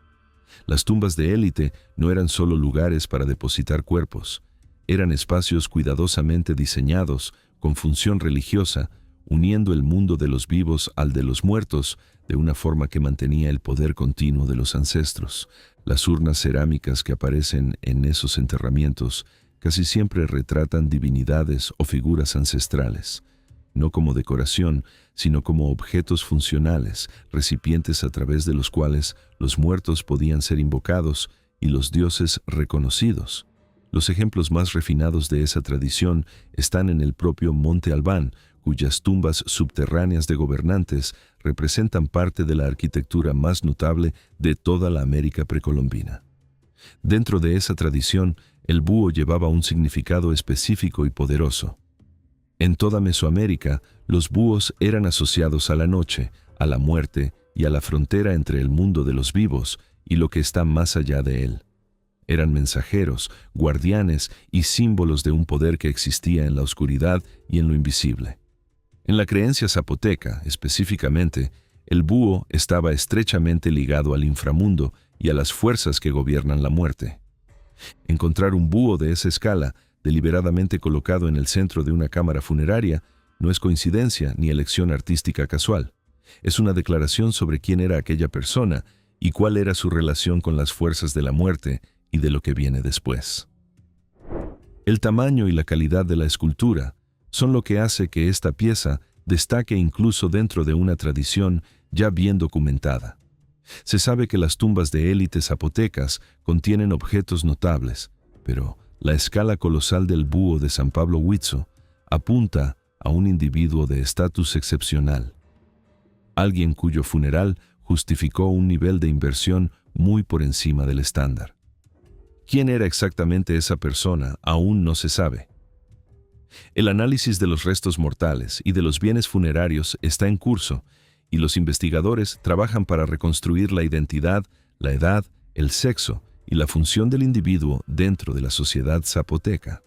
Las tumbas de élite no eran solo lugares para depositar cuerpos, eran espacios cuidadosamente diseñados con función religiosa, uniendo el mundo de los vivos al de los muertos de una forma que mantenía el poder continuo de los ancestros. Las urnas cerámicas que aparecen en esos enterramientos casi siempre retratan divinidades o figuras ancestrales, no como decoración, sino como objetos funcionales, recipientes a través de los cuales los muertos podían ser invocados y los dioses reconocidos. Los ejemplos más refinados de esa tradición están en el propio Monte Albán, cuyas tumbas subterráneas de gobernantes representan parte de la arquitectura más notable de toda la América precolombina. Dentro de esa tradición, el búho llevaba un significado específico y poderoso. En toda Mesoamérica, los búhos eran asociados a la noche, a la muerte y a la frontera entre el mundo de los vivos y lo que está más allá de él. Eran mensajeros, guardianes y símbolos de un poder que existía en la oscuridad y en lo invisible. En la creencia zapoteca, específicamente, el búho estaba estrechamente ligado al inframundo y a las fuerzas que gobiernan la muerte. Encontrar un búho de esa escala, deliberadamente colocado en el centro de una cámara funeraria, no es coincidencia ni elección artística casual. Es una declaración sobre quién era aquella persona y cuál era su relación con las fuerzas de la muerte y de lo que viene después. El tamaño y la calidad de la escultura son lo que hace que esta pieza destaque incluso dentro de una tradición ya bien documentada. Se sabe que las tumbas de élites zapotecas contienen objetos notables, pero la escala colosal del búho de San Pablo Huitzo apunta a un individuo de estatus excepcional, alguien cuyo funeral justificó un nivel de inversión muy por encima del estándar. ¿Quién era exactamente esa persona? Aún no se sabe. El análisis de los restos mortales y de los bienes funerarios está en curso, y los investigadores trabajan para reconstruir la identidad, la edad, el sexo y la función del individuo dentro de la sociedad zapoteca.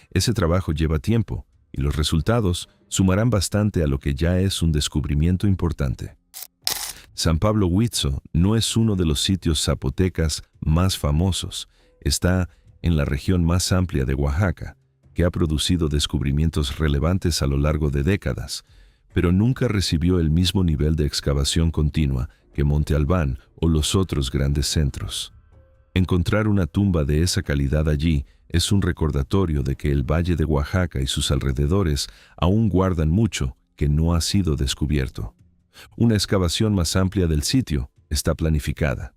Ese trabajo lleva tiempo, y los resultados sumarán bastante a lo que ya es un descubrimiento importante. San Pablo Huitzo no es uno de los sitios zapotecas más famosos. Está en la región más amplia de Oaxaca, que ha producido descubrimientos relevantes a lo largo de décadas, pero nunca recibió el mismo nivel de excavación continua que Monte Albán o los otros grandes centros. Encontrar una tumba de esa calidad allí es un recordatorio de que el Valle de Oaxaca y sus alrededores aún guardan mucho que no ha sido descubierto. Una excavación más amplia del sitio está planificada.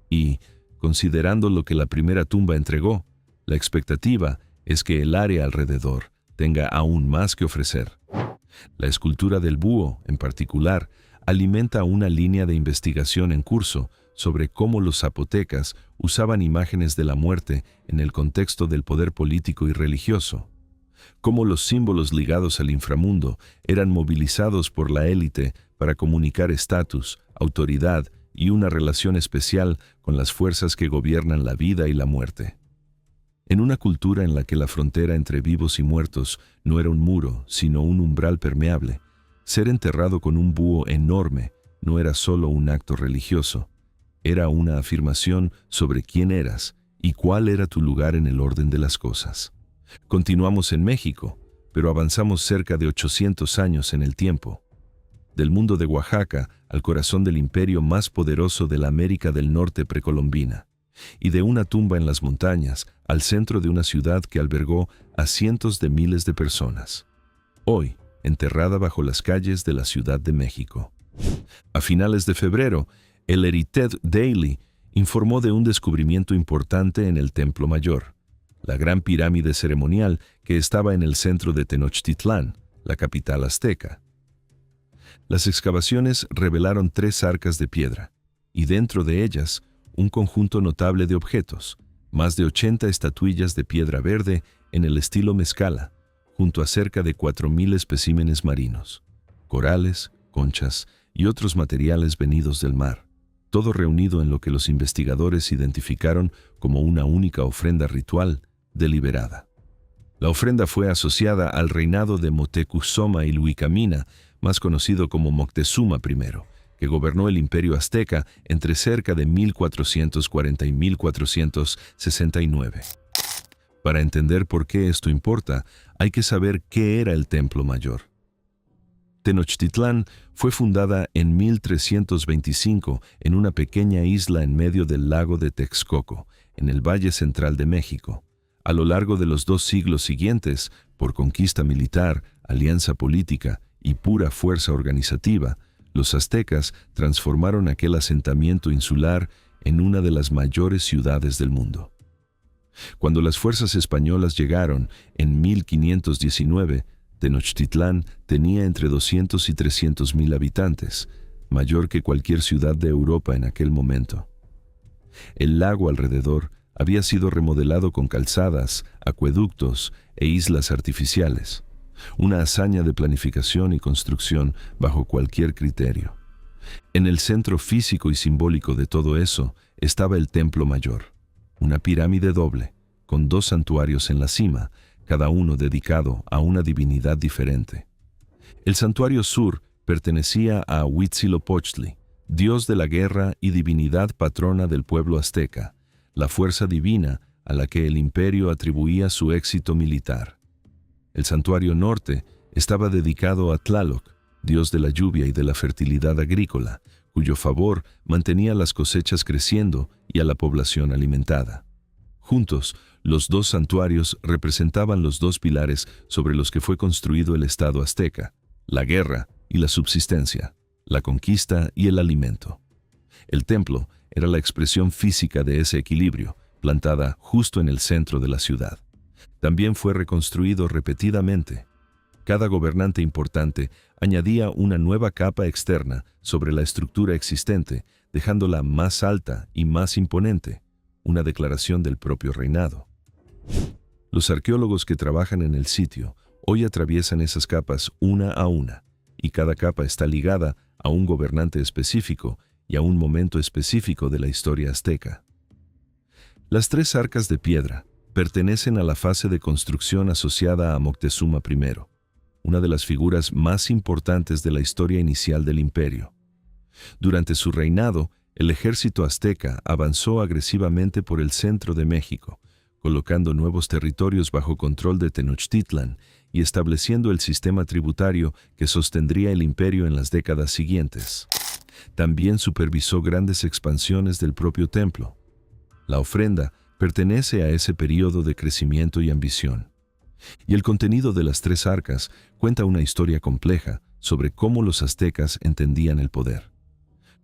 Y, considerando lo que la primera tumba entregó, la expectativa es que el área alrededor tenga aún más que ofrecer. La escultura del búho, en particular, alimenta una línea de investigación en curso sobre cómo los zapotecas usaban imágenes de la muerte en el contexto del poder político y religioso, cómo los símbolos ligados al inframundo eran movilizados por la élite para comunicar estatus, autoridad y una relación especial con las fuerzas que gobiernan la vida y la muerte. En una cultura en la que la frontera entre vivos y muertos no era un muro, sino un umbral permeable, ser enterrado con un búho enorme no era solo un acto religioso, era una afirmación sobre quién eras y cuál era tu lugar en el orden de las cosas. Continuamos en México, pero avanzamos cerca de 800 años en el tiempo. Del mundo de Oaxaca al corazón del imperio más poderoso de la América del Norte precolombina, y de una tumba en las montañas al centro de una ciudad que albergó a cientos de miles de personas, hoy enterrada bajo las calles de la Ciudad de México. A finales de febrero, el Heritage Daily informó de un descubrimiento importante en el Templo Mayor, la gran pirámide ceremonial que estaba en el centro de Tenochtitlán, la capital azteca. Las excavaciones revelaron 3 arcas de piedra, y dentro de ellas, un conjunto notable de objetos, más de 80 estatuillas de piedra verde en el estilo Mezcala, junto a cerca de 4.000 especímenes marinos, corales, conchas y otros materiales venidos del mar, todo reunido en lo que los investigadores identificaron como una única ofrenda ritual deliberada. La ofrenda fue asociada al reinado de Moctezuma Ilhuicamina, más conocido como Moctezuma I, que gobernó el imperio azteca entre cerca de 1440 y 1469. Para entender por qué esto importa, hay que saber qué era el Templo Mayor. Tenochtitlán fue fundada en 1325 en una pequeña isla en medio del lago de Texcoco, en el Valle Central de México. A lo largo de los 2 siglos siguientes, por conquista militar, alianza política y pura fuerza organizativa, los aztecas transformaron aquel asentamiento insular en una de las mayores ciudades del mundo. Cuando las fuerzas españolas llegaron en 1519, Tenochtitlán tenía entre 200 y 300.000 habitantes, mayor que cualquier ciudad de Europa en aquel momento. El lago alrededor había sido remodelado con calzadas, acueductos e islas artificiales, una hazaña de planificación y construcción bajo cualquier criterio. En el centro físico y simbólico de todo eso estaba el Templo Mayor, una pirámide doble, con 2 santuarios en la cima, cada uno dedicado a una divinidad diferente. El santuario sur pertenecía a Huitzilopochtli, dios de la guerra y divinidad patrona del pueblo azteca, la fuerza divina a la que el imperio atribuía su éxito militar. El santuario norte estaba dedicado a Tlaloc, dios de la lluvia y de la fertilidad agrícola, cuyo favor mantenía las cosechas creciendo y a la población alimentada. Juntos, los 2 santuarios representaban los 2 pilares sobre los que fue construido el Estado azteca: la guerra y la subsistencia, la conquista y el alimento. El templo era la expresión física de ese equilibrio, plantada justo en el centro de la ciudad. También fue reconstruido repetidamente. Cada gobernante importante añadía una nueva capa externa sobre la estructura existente, dejándola más alta y más imponente, una declaración del propio reinado. Los arqueólogos que trabajan en el sitio hoy atraviesan esas capas una a una, y cada capa está ligada a un gobernante específico y a un momento específico de la historia azteca. Las 3 arcas de piedra pertenecen a la fase de construcción asociada a Moctezuma I, una de las figuras más importantes de la historia inicial del imperio. Durante su reinado, el ejército azteca avanzó agresivamente por el centro de México, colocando nuevos territorios bajo control de Tenochtitlán y estableciendo el sistema tributario que sostendría el imperio en las décadas siguientes. También supervisó grandes expansiones del propio templo. La ofrenda pertenece a ese periodo de crecimiento y ambición. Y el contenido de las 3 arcas cuenta una historia compleja sobre cómo los aztecas entendían el poder.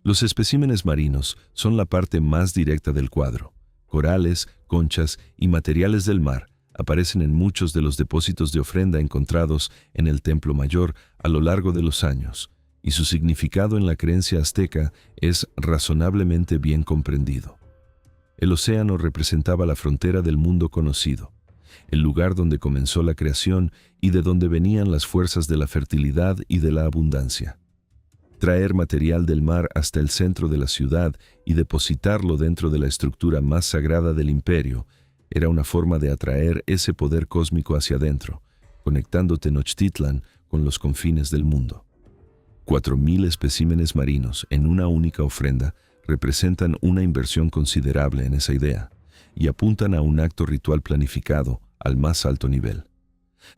Los especímenes marinos son la parte más directa del cuadro. Corales, conchas y materiales del mar aparecen en muchos de los depósitos de ofrenda encontrados en el Templo Mayor a lo largo de los años, y su significado en la creencia azteca es razonablemente bien comprendido. El océano representaba la frontera del mundo conocido, el lugar donde comenzó la creación y de donde venían las fuerzas de la fertilidad y de la abundancia. Traer material del mar hasta el centro de la ciudad y depositarlo dentro de la estructura más sagrada del imperio era una forma de atraer ese poder cósmico hacia adentro, conectando Tenochtitlan con los confines del mundo. 4.000 especímenes marinos en una única ofrenda representan una inversión considerable en esa idea y apuntan a un acto ritual planificado al más alto nivel.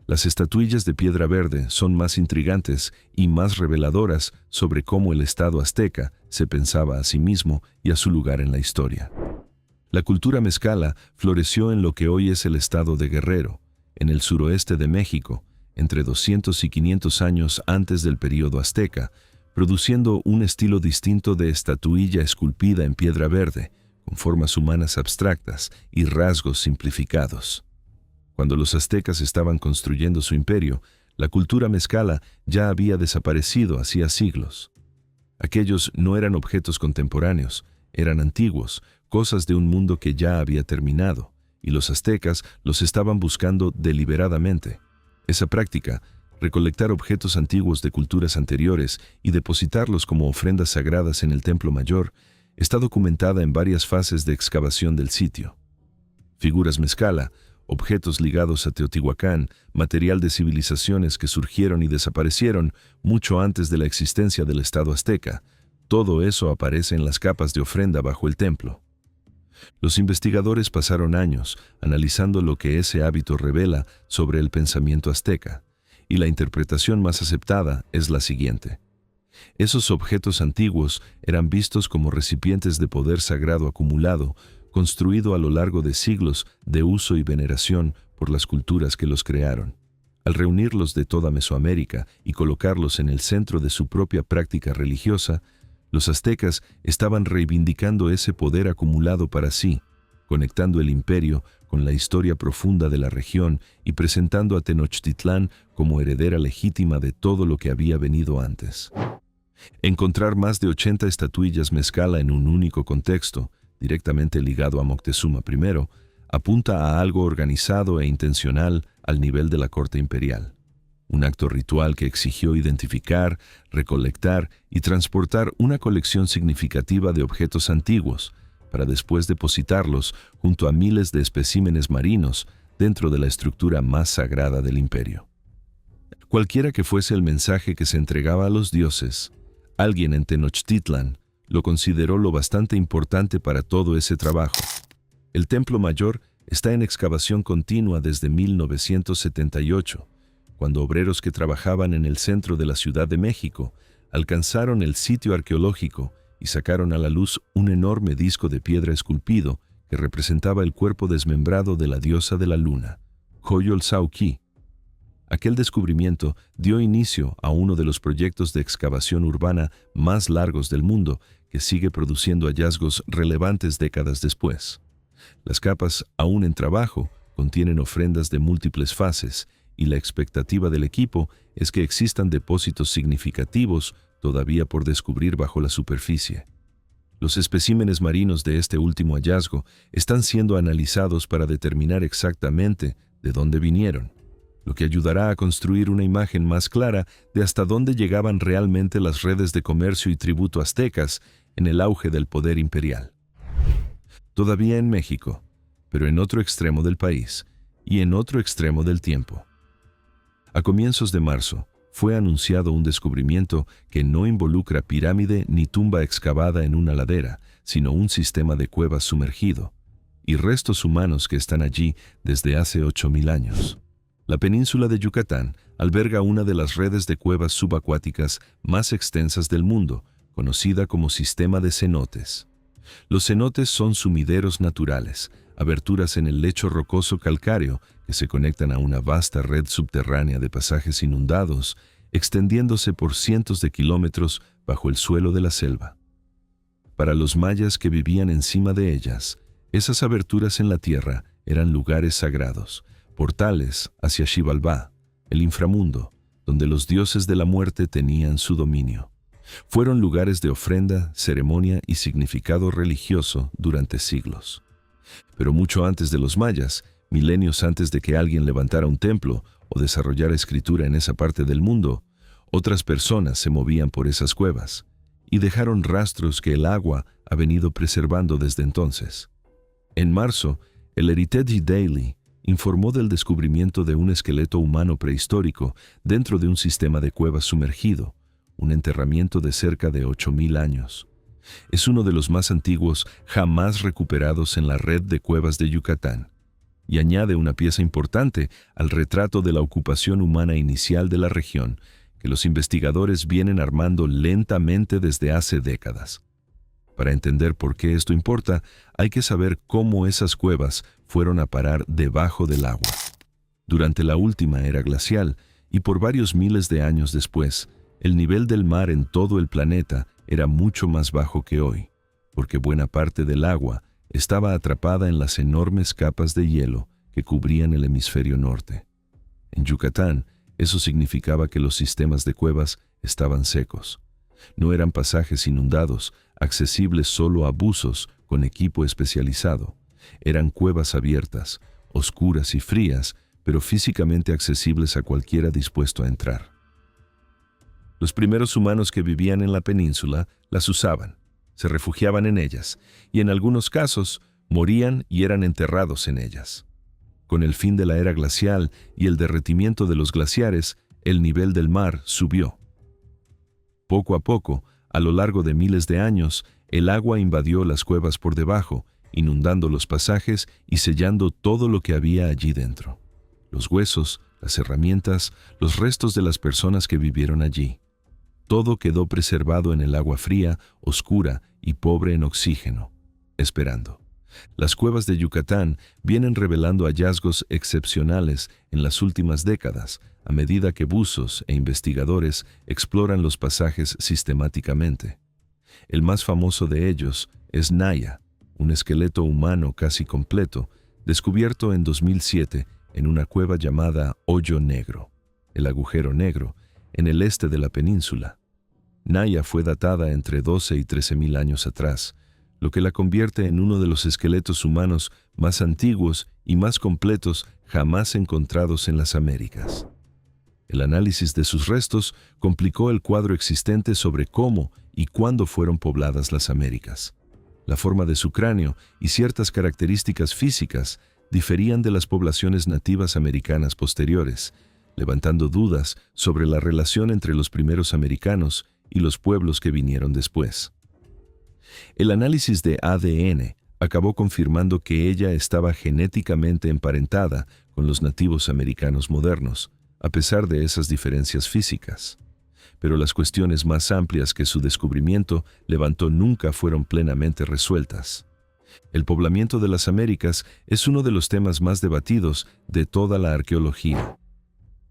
Las estatuillas de piedra verde son más intrigantes y más reveladoras sobre cómo el Estado azteca se pensaba a sí mismo y a su lugar en la historia. La cultura mezcala floreció en lo que hoy es el estado de Guerrero, en el suroeste de México, entre 200 y 500 años antes del período azteca, produciendo un estilo distinto de estatuilla esculpida en piedra verde, con formas humanas abstractas y rasgos simplificados. Cuando los aztecas estaban construyendo su imperio, la cultura mezcala ya había desaparecido hacía siglos. Aquellos no eran objetos contemporáneos, Eran antiguos, cosas de un mundo que ya había terminado, y los aztecas los estaban buscando deliberadamente. Esa práctica, recolectar objetos antiguos de culturas anteriores y depositarlos como ofrendas sagradas en el Templo Mayor, está documentada en varias fases de excavación del sitio. Figuras mezcala, objetos ligados a Teotihuacán, material de civilizaciones que surgieron y desaparecieron mucho antes de la existencia del Estado azteca, todo eso aparece en las capas de ofrenda bajo el templo. Los investigadores pasaron años analizando lo que ese hábito revela sobre el pensamiento azteca, y la interpretación más aceptada es la siguiente. Esos objetos antiguos eran vistos como recipientes de poder sagrado acumulado, construido a lo largo de siglos de uso y veneración por las culturas que los crearon. Al reunirlos de toda Mesoamérica y colocarlos en el centro de su propia práctica religiosa, los aztecas estaban reivindicando ese poder acumulado para sí, conectando el imperio con la historia profunda de la región y presentando a Tenochtitlán como heredera legítima de todo lo que había venido antes. Encontrar más de 80 estatuillas mezcala en un único contexto, directamente ligado a Moctezuma I, apunta a algo organizado e intencional al nivel de la corte imperial. Un acto ritual que exigió identificar, recolectar y transportar una colección significativa de objetos antiguos, para después depositarlos junto a miles de especímenes marinos dentro de la estructura más sagrada del imperio. Cualquiera que fuese el mensaje que se entregaba a los dioses, alguien en Tenochtitlan lo consideró lo bastante importante para todo ese trabajo. El Templo Mayor está en excavación continua desde 1978, cuando obreros que trabajaban en el centro de la Ciudad de México alcanzaron el sitio arqueológico y sacaron a la luz un enorme disco de piedra esculpido que representaba el cuerpo desmembrado de la diosa de la luna, Coyolxauhqui. Aquel descubrimiento dio inicio a uno de los proyectos de excavación urbana más largos del mundo, que sigue produciendo hallazgos relevantes décadas después. Las capas, aún en trabajo, contienen ofrendas de múltiples fases, y la expectativa del equipo es que existan depósitos significativos todavía por descubrir bajo la superficie. Los especímenes marinos de este último hallazgo están siendo analizados para determinar exactamente de dónde vinieron, lo que ayudará a construir una imagen más clara de hasta dónde llegaban realmente las redes de comercio y tributo aztecas en el auge del poder imperial. Todavía en México, pero en otro extremo del país y en otro extremo del tiempo. A comienzos de marzo, fue anunciado un descubrimiento que no involucra pirámide ni tumba excavada en una ladera, sino un sistema de cuevas sumergido, y restos humanos que están allí desde hace 8.000 años. La península de Yucatán alberga una de las redes de cuevas subacuáticas más extensas del mundo, conocida como sistema de cenotes. Los cenotes son sumideros naturales, aberturas en el lecho rocoso calcáreo que se conectan a una vasta red subterránea de pasajes inundados, extendiéndose por cientos de kilómetros bajo el suelo de la selva. Para los mayas que vivían encima de ellas, esas aberturas en la tierra eran lugares sagrados, portales hacia Xibalbá, el inframundo, donde los dioses de la muerte tenían su dominio. Fueron lugares de ofrenda, ceremonia y significado religioso durante siglos. Pero mucho antes de los mayas, milenios antes de que alguien levantara un templo o desarrollara escritura en esa parte del mundo, otras personas se movían por esas cuevas y dejaron rastros que el agua ha venido preservando desde entonces. En marzo, el Heritage Daily informó del descubrimiento de un esqueleto humano prehistórico dentro de un sistema de cuevas sumergido, un enterramiento de cerca de 8.000 años. Es uno de los más antiguos jamás recuperados en la red de cuevas de Yucatán, y añade una pieza importante al retrato de la ocupación humana inicial de la región, que los investigadores vienen armando lentamente desde hace décadas. Para entender por qué esto importa, hay que saber cómo esas cuevas fueron a parar debajo del agua. Durante la última era glacial, y por varios miles de años después, el nivel del mar en todo el planeta era mucho más bajo que hoy, porque buena parte del agua estaba atrapada en las enormes capas de hielo que cubrían el hemisferio norte. En Yucatán, eso significaba que los sistemas de cuevas estaban secos. No eran pasajes inundados, accesibles solo a buzos con equipo especializado. Eran cuevas abiertas, oscuras y frías, pero físicamente accesibles a cualquiera dispuesto a entrar. Los primeros humanos que vivían en la península las usaban, se refugiaban en ellas, y en algunos casos morían y eran enterrados en ellas. Con el fin de la era glacial y el derretimiento de los glaciares, el nivel del mar subió. Poco a poco, a lo largo de miles de años, el agua invadió las cuevas por debajo, inundando los pasajes y sellando todo lo que había allí dentro. Los huesos, las herramientas, los restos de las personas que vivieron allí. Todo quedó preservado en el agua fría, oscura y pobre en oxígeno, esperando. Las cuevas de Yucatán vienen revelando hallazgos excepcionales en las últimas décadas, a medida que buzos e investigadores exploran los pasajes sistemáticamente. El más famoso de ellos es Naya, un esqueleto humano casi completo, descubierto en 2007 en una cueva llamada Hoyo Negro, el agujero negro, en el este de la península. Naya fue datada entre 12 y 13.000 años atrás, lo que la convierte en uno de los esqueletos humanos más antiguos y más completos jamás encontrados en las Américas. El análisis de sus restos complicó el cuadro existente sobre cómo y cuándo fueron pobladas las Américas. La forma de su cráneo y ciertas características físicas diferían de las poblaciones nativas americanas posteriores, levantando dudas sobre la relación entre los primeros americanos y los pueblos que vinieron después. El análisis de ADN acabó confirmando que ella estaba genéticamente emparentada con los nativos americanos modernos, a pesar de esas diferencias físicas. Pero las cuestiones más amplias que su descubrimiento levantó nunca fueron plenamente resueltas. El poblamiento de las Américas es uno de los temas más debatidos de toda la arqueología.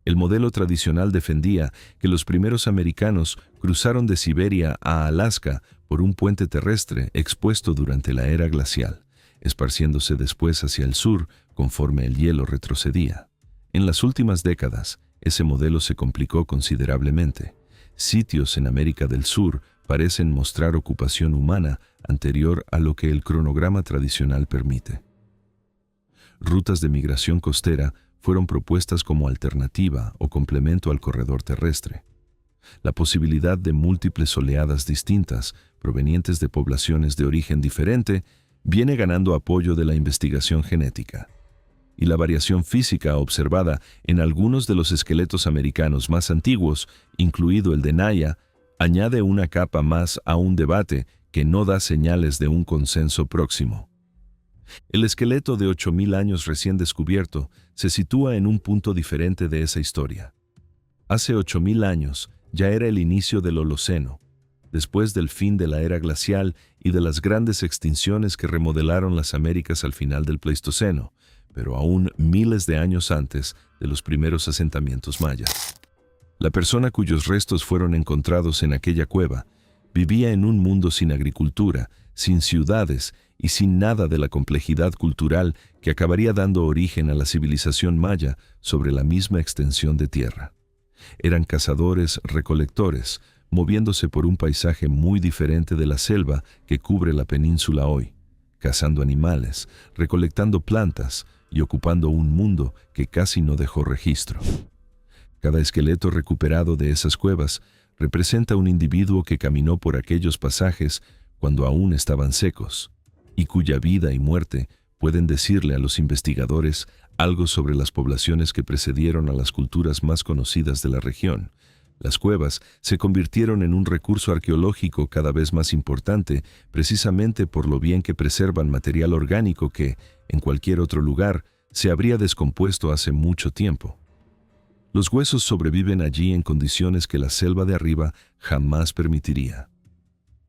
El modelo tradicional defendía que los primeros americanos cruzaron de Siberia a Alaska por un puente terrestre expuesto durante la era glacial, esparciéndose después hacia el sur conforme el hielo retrocedía. En las últimas décadas, ese modelo se complicó considerablemente. Sitios en América del Sur parecen mostrar ocupación humana anterior a lo que el cronograma tradicional permite. Rutas de migración costera fueron propuestas como alternativa o complemento al corredor terrestre. La posibilidad de múltiples oleadas distintas, provenientes de poblaciones de origen diferente, viene ganando apoyo de la investigación genética. Y la variación física observada en algunos de los esqueletos americanos más antiguos, incluido el de Naya, añade una capa más a un debate que no da señales de un consenso próximo. El esqueleto de 8.000 años recién descubierto se sitúa en un punto diferente de esa historia. Hace 8.000 años ya era el inicio del Holoceno, después del fin de la era glacial y de las grandes extinciones que remodelaron las Américas al final del Pleistoceno, pero aún miles de años antes de los primeros asentamientos mayas. La persona cuyos restos fueron encontrados en aquella cueva vivía en un mundo sin agricultura, sin ciudades y sin nada de la complejidad cultural que acabaría dando origen a la civilización maya sobre la misma extensión de tierra. Eran cazadores-recolectores, moviéndose por un paisaje muy diferente de la selva que cubre la península hoy, cazando animales, recolectando plantas y ocupando un mundo que casi no dejó registro. Cada esqueleto recuperado de esas cuevas representa un individuo que caminó por aquellos pasajes cuando aún estaban secos, y cuya vida y muerte pueden decirle a los investigadores algo sobre las poblaciones que precedieron a las culturas más conocidas de la región. Las cuevas se convirtieron en un recurso arqueológico cada vez más importante, precisamente por lo bien que preservan material orgánico que, en cualquier otro lugar, se habría descompuesto hace mucho tiempo. Los huesos sobreviven allí en condiciones que la selva de arriba jamás permitiría.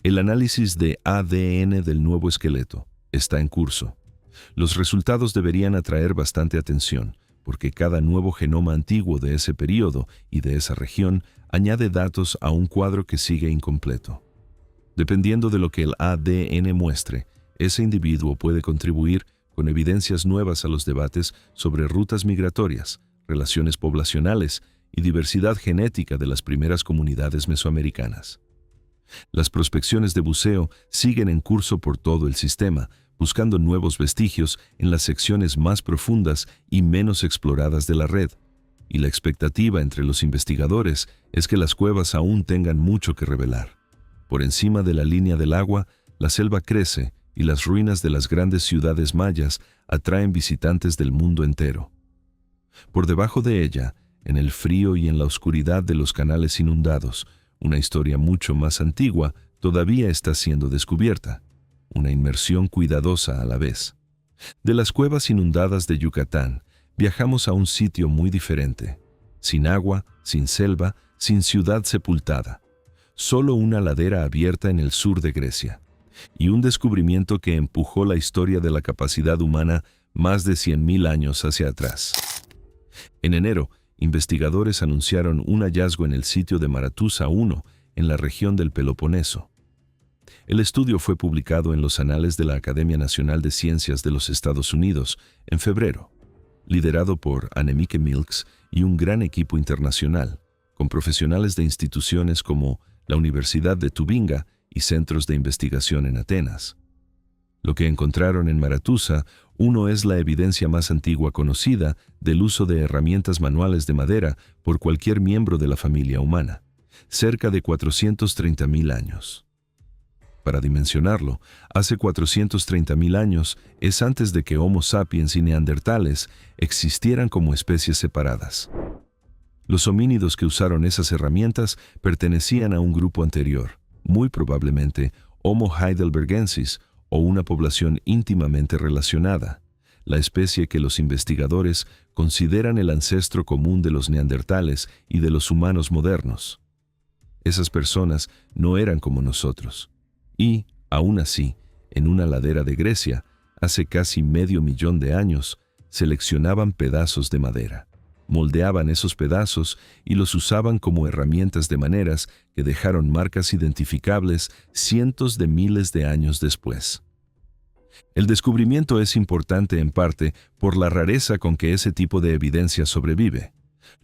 El análisis de ADN del nuevo esqueleto está en curso. Los resultados deberían atraer bastante atención, porque cada nuevo genoma antiguo de ese período y de esa región añade datos a un cuadro que sigue incompleto. Dependiendo de lo que el ADN muestre, ese individuo puede contribuir con evidencias nuevas a los debates sobre rutas migratorias, relaciones poblacionales y diversidad genética de las primeras comunidades mesoamericanas. Las prospecciones de buceo siguen en curso por todo el sistema, buscando nuevos vestigios en las secciones más profundas y menos exploradas de la red. Y la expectativa entre los investigadores es que las cuevas aún tengan mucho que revelar. Por encima de la línea del agua, la selva crece y las ruinas de las grandes ciudades mayas atraen visitantes del mundo entero. Por debajo de ella, en el frío y en la oscuridad de los canales inundados, una historia mucho más antigua todavía está siendo descubierta, una inmersión cuidadosa a la vez. De las cuevas inundadas de Yucatán, viajamos a un sitio muy diferente, sin agua, sin selva, sin ciudad sepultada, solo una ladera abierta en el sur de Grecia, y un descubrimiento que empujó la historia de la capacidad humana más de 100.000 años hacia atrás. En enero, investigadores anunciaron un hallazgo en el sitio de Maratusa I, en la región del Peloponeso. El estudio fue publicado en los Anales de la Academia Nacional de Ciencias de los Estados Unidos en febrero, liderado por Annemieke Milks y un gran equipo internacional, con profesionales de instituciones como la Universidad de Tubinga y centros de investigación en Atenas. Lo que encontraron en Maratusa I es la evidencia más antigua conocida del uso de herramientas manuales de madera por cualquier miembro de la familia humana, cerca de 430.000 años. Para dimensionarlo, hace 430.000 años es antes de que Homo sapiens y neandertales existieran como especies separadas. Los homínidos que usaron esas herramientas pertenecían a un grupo anterior, muy probablemente Homo heidelbergensis, o una población íntimamente relacionada, la especie que los investigadores consideran el ancestro común de los neandertales y de los humanos modernos. Esas personas no eran como nosotros. Y, aún así, en una ladera de Grecia, hace casi 500.000 de años, seleccionaban pedazos de madera, moldeaban esos pedazos y los usaban como herramientas de maneras que dejaron marcas identificables cientos de miles de años después. El descubrimiento es importante en parte por la rareza con que ese tipo de evidencia sobrevive.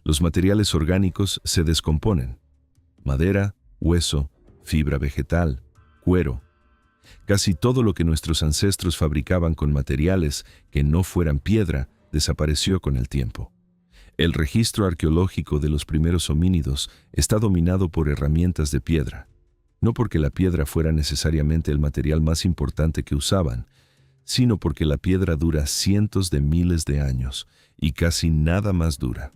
Los materiales orgánicos se descomponen. Madera, hueso, fibra vegetal, cuero. Casi todo lo que nuestros ancestros fabricaban con materiales que no fueran piedra desapareció con el tiempo. El registro arqueológico de los primeros homínidos está dominado por herramientas de piedra, no porque la piedra fuera necesariamente el material más importante que usaban, sino porque la piedra dura cientos de miles de años y casi nada más dura.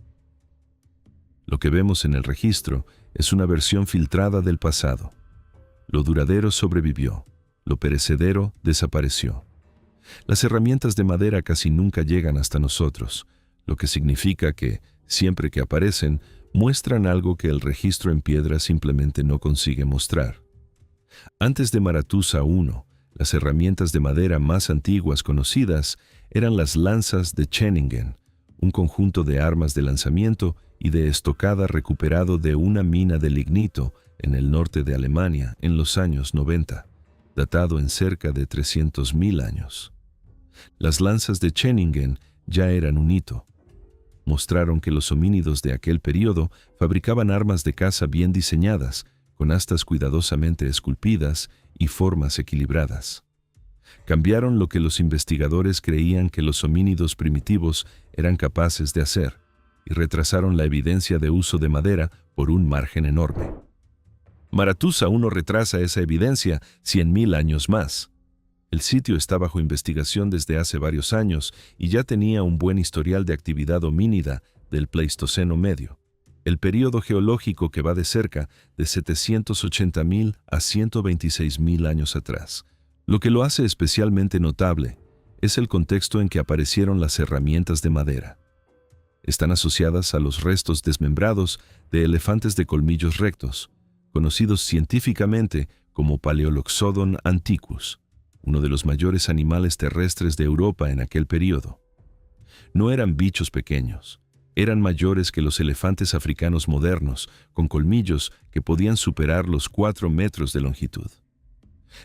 Lo que vemos en el registro es una versión filtrada del pasado. Lo duradero sobrevivió, lo perecedero desapareció. Las herramientas de madera casi nunca llegan hasta nosotros, lo que significa que, siempre que aparecen, muestran algo que el registro en piedra simplemente no consigue mostrar. Antes de Maratusa I, las herramientas de madera más antiguas conocidas eran las lanzas de Scheningen, un conjunto de armas de lanzamiento y de estocada recuperado de una mina de lignito en el norte de Alemania en los años 90, datado en cerca de 300.000 años. Las lanzas de Scheningen ya eran un hito. Mostraron que los homínidos de aquel periodo fabricaban armas de caza bien diseñadas, con astas cuidadosamente esculpidas y formas equilibradas. Cambiaron lo que los investigadores creían que los homínidos primitivos eran capaces de hacer y retrasaron la evidencia de uso de madera por un margen enorme. Maratusa I retrasa esa evidencia 100.000 años más. El sitio está bajo investigación desde hace varios años y ya tenía un buen historial de actividad homínida del Pleistoceno medio, el período geológico que va de cerca de 780.000 a 126.000 años atrás. Lo que lo hace especialmente notable es el contexto en que aparecieron las herramientas de madera. Están asociadas a los restos desmembrados de elefantes de colmillos rectos, conocidos científicamente como Paleoloxodon antiquus, uno de los mayores animales terrestres de Europa en aquel periodo. No eran bichos pequeños, eran mayores que los elefantes africanos modernos, con colmillos que podían superar los 4 metros de longitud.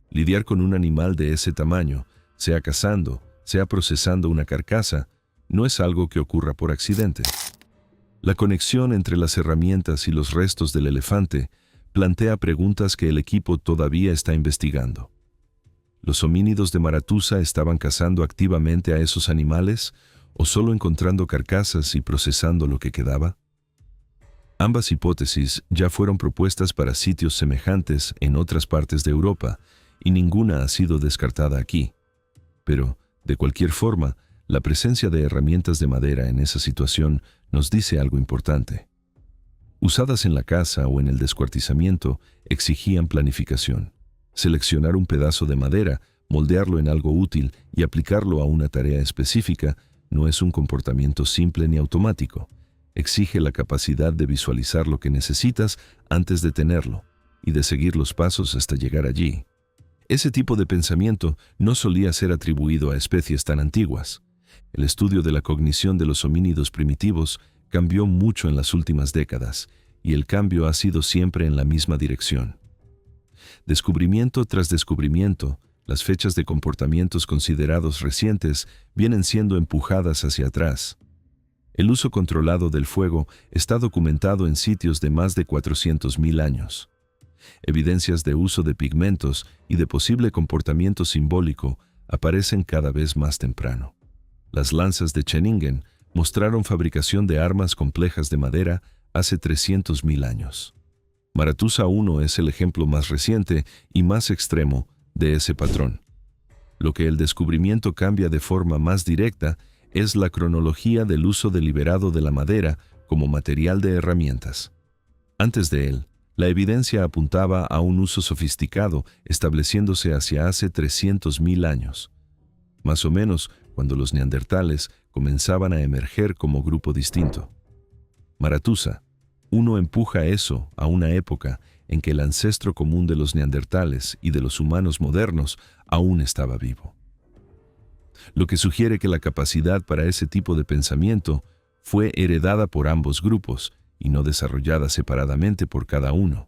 Lidiar con un animal de ese tamaño, sea cazando, sea procesando una carcasa, no es algo que ocurra por accidente. La conexión entre las herramientas y los restos del elefante plantea preguntas que el equipo todavía está investigando. ¿Los homínidos de Maratúsa estaban cazando activamente a esos animales o solo encontrando carcasas y procesando lo que quedaba? Ambas hipótesis ya fueron propuestas para sitios semejantes en otras partes de Europa y ninguna ha sido descartada aquí. Pero, de cualquier forma, la presencia de herramientas de madera en esa situación nos dice algo importante. Usadas en la caza o en el descuartizamiento, exigían planificación. Seleccionar un pedazo de madera, moldearlo en algo útil y aplicarlo a una tarea específica no es un comportamiento simple ni automático. Exige la capacidad de visualizar lo que necesitas antes de tenerlo y de seguir los pasos hasta llegar allí. Ese tipo de pensamiento no solía ser atribuido a especies tan antiguas. El estudio de la cognición de los homínidos primitivos cambió mucho en las últimas décadas, y el cambio ha sido siempre en la misma dirección. Descubrimiento tras descubrimiento, las fechas de comportamientos considerados recientes vienen siendo empujadas hacia atrás. El uso controlado del fuego está documentado en sitios de más de 400.000 años. Evidencias de uso de pigmentos y de posible comportamiento simbólico aparecen cada vez más temprano. Las lanzas de Scheningen mostraron fabricación de armas complejas de madera hace 300.000 años. Maratúsa I es el ejemplo más reciente y más extremo de ese patrón. Lo que el descubrimiento cambia de forma más directa es la cronología del uso deliberado de la madera como material de herramientas. Antes de él, la evidencia apuntaba a un uso sofisticado estableciéndose hacia hace 300.000 años, más o menos cuando los neandertales comenzaban a emerger como grupo distinto. Maratúsa I empuja eso a una época en que el ancestro común de los neandertales y de los humanos modernos aún estaba vivo. Lo que sugiere que la capacidad para ese tipo de pensamiento fue heredada por ambos grupos y no desarrollada separadamente por cada uno.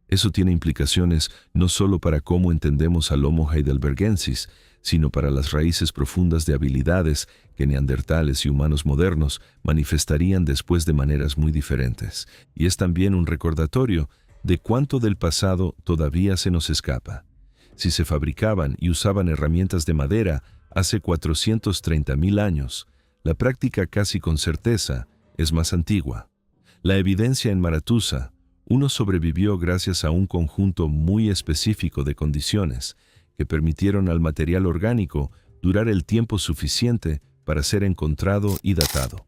Eso tiene implicaciones no solo para cómo entendemos al Homo heidelbergensis, sino para las raíces profundas de habilidades que neandertales y humanos modernos manifestarían después de maneras muy diferentes. Y es también un recordatorio de cuánto del pasado todavía se nos escapa. Si se fabricaban y usaban herramientas de madera hace 430.000 años, la práctica casi con certeza es más antigua. La evidencia en Maratúsa I sobrevivió gracias a un conjunto muy específico de condiciones que permitieron al material orgánico durar el tiempo suficiente para ser encontrado y datado.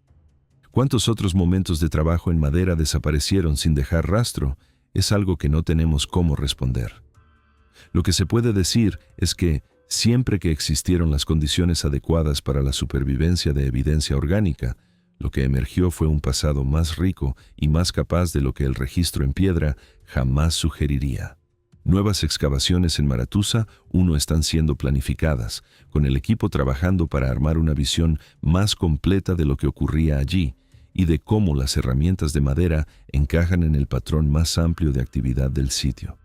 ¿Cuántos otros momentos de trabajo en madera desaparecieron sin dejar rastro? Es algo que no tenemos cómo responder. Lo que se puede decir es que, siempre que existieron las condiciones adecuadas para la supervivencia de evidencia orgánica, lo que emergió fue un pasado más rico y más capaz de lo que el registro en piedra jamás sugeriría. Nuevas excavaciones en Maratúsa I están siendo planificadas, con el equipo trabajando para armar una visión más completa de lo que ocurría allí y de cómo las herramientas de madera encajan en el patrón más amplio de actividad del sitio.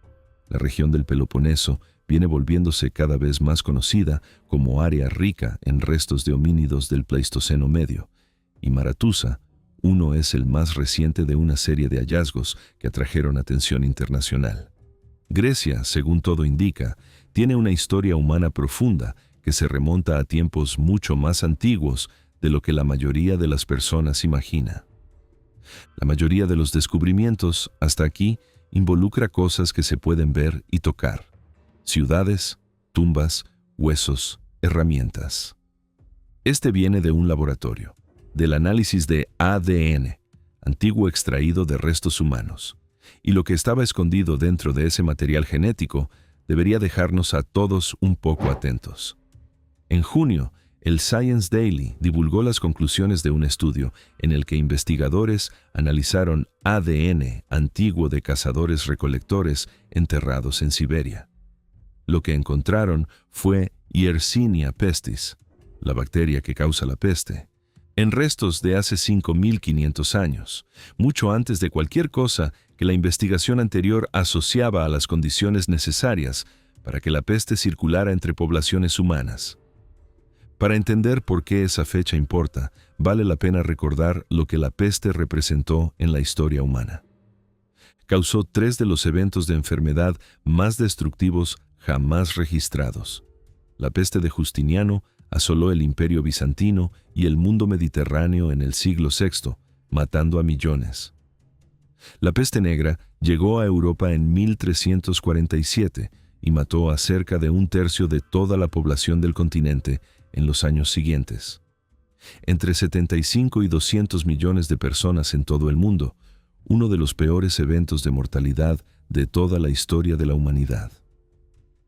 La región del Peloponeso viene volviéndose cada vez más conocida como área rica en restos de homínidos del Pleistoceno medio, y Maratúsa I es el más reciente de una serie de hallazgos que atrajeron atención internacional. Grecia, según todo indica, tiene una historia humana profunda que se remonta a tiempos mucho más antiguos de lo que la mayoría de las personas imagina. La mayoría de los descubrimientos, hasta aquí, involucra cosas que se pueden ver y tocar: ciudades, tumbas, huesos, herramientas. Este viene de un laboratorio, del análisis de ADN, antiguo extraído de restos humanos, y lo que estaba escondido dentro de ese material genético debería dejarnos a todos un poco atentos. En junio, el Science Daily divulgó las conclusiones de un estudio en el que investigadores analizaron ADN antiguo de cazadores-recolectores enterrados en Siberia. Lo que encontraron fue Yersinia pestis, la bacteria que causa la peste, en restos de hace 5.500 años, mucho antes de cualquier cosa que la investigación anterior asociaba a las condiciones necesarias para que la peste circulara entre poblaciones humanas. Para entender por qué esa fecha importa, vale la pena recordar lo que la peste representó en la historia humana. causó 3 de los eventos de enfermedad más destructivos jamás registrados. La peste de Justiniano asoló el Imperio bizantino y el mundo mediterráneo en el siglo VI, matando a millones. La peste negra llegó a Europa en 1347 y mató a cerca de 1/3 de toda la población del continente en los años siguientes. Entre 75 y 200 millones de personas en todo el mundo, uno de los peores eventos de mortalidad de toda la historia de la humanidad.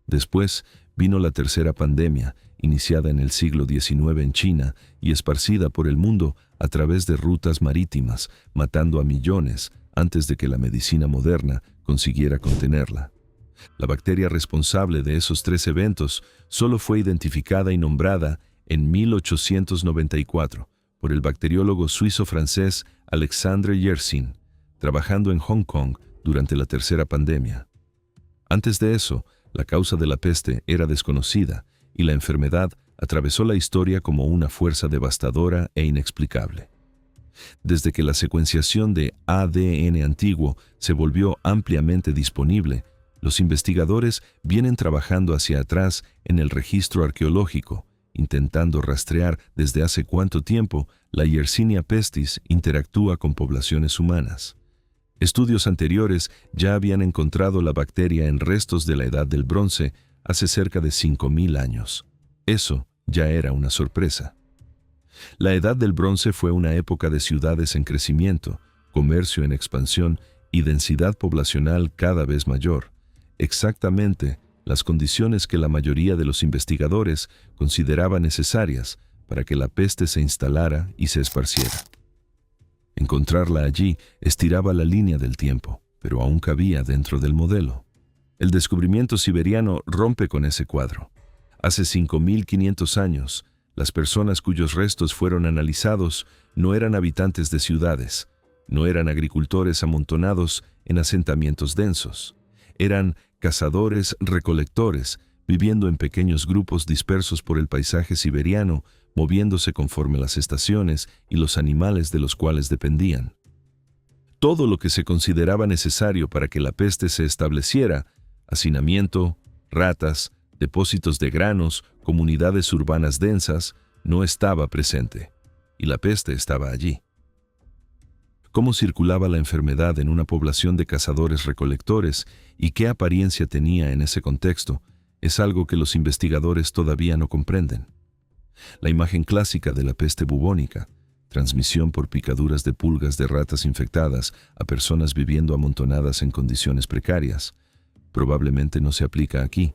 Después vino la tercera pandemia, iniciada en el siglo XIX en China y esparcida por el mundo a través de rutas marítimas, matando a millones antes de que la medicina moderna consiguiera contenerla. La bacteria responsable de esos 3 eventos solo fue identificada y nombrada en 1894 por el bacteriólogo suizo-francés Alexandre Yersin, trabajando en Hong Kong durante la tercera pandemia. Antes de eso, la causa de la peste era desconocida y la enfermedad atravesó la historia como una fuerza devastadora e inexplicable. Desde que la secuenciación de ADN antiguo se volvió ampliamente disponible, los investigadores vienen trabajando hacia atrás en el registro arqueológico, intentando rastrear desde hace cuánto tiempo la Yersinia pestis interactúa con poblaciones humanas. Estudios anteriores ya habían encontrado la bacteria en restos de la Edad del Bronce hace cerca de 5.000 años. Eso ya era una sorpresa. La Edad del Bronce fue una época de ciudades en crecimiento, comercio en expansión y densidad poblacional cada vez mayor. Exactamente las condiciones que la mayoría de los investigadores consideraba necesarias para que la peste se instalara y se esparciera. Encontrarla allí estiraba la línea del tiempo, pero aún cabía dentro del modelo. El descubrimiento siberiano rompe con ese cuadro. Hace 5.500 años, las personas cuyos restos fueron analizados no eran habitantes de ciudades, no eran agricultores amontonados en asentamientos densos. Eran cazadores-recolectores, viviendo en pequeños grupos dispersos por el paisaje siberiano, moviéndose conforme las estaciones y los animales de los cuales dependían. Todo lo que se consideraba necesario para que la peste se estableciera, hacinamiento, ratas, depósitos de granos, comunidades urbanas densas, no estaba presente, y la peste estaba allí. Cómo circulaba la enfermedad en una población de cazadores-recolectores y qué apariencia tenía en ese contexto es algo que los investigadores todavía no comprenden. La imagen clásica de la peste bubónica, transmisión por picaduras de pulgas de ratas infectadas a personas viviendo amontonadas en condiciones precarias, probablemente no se aplica aquí.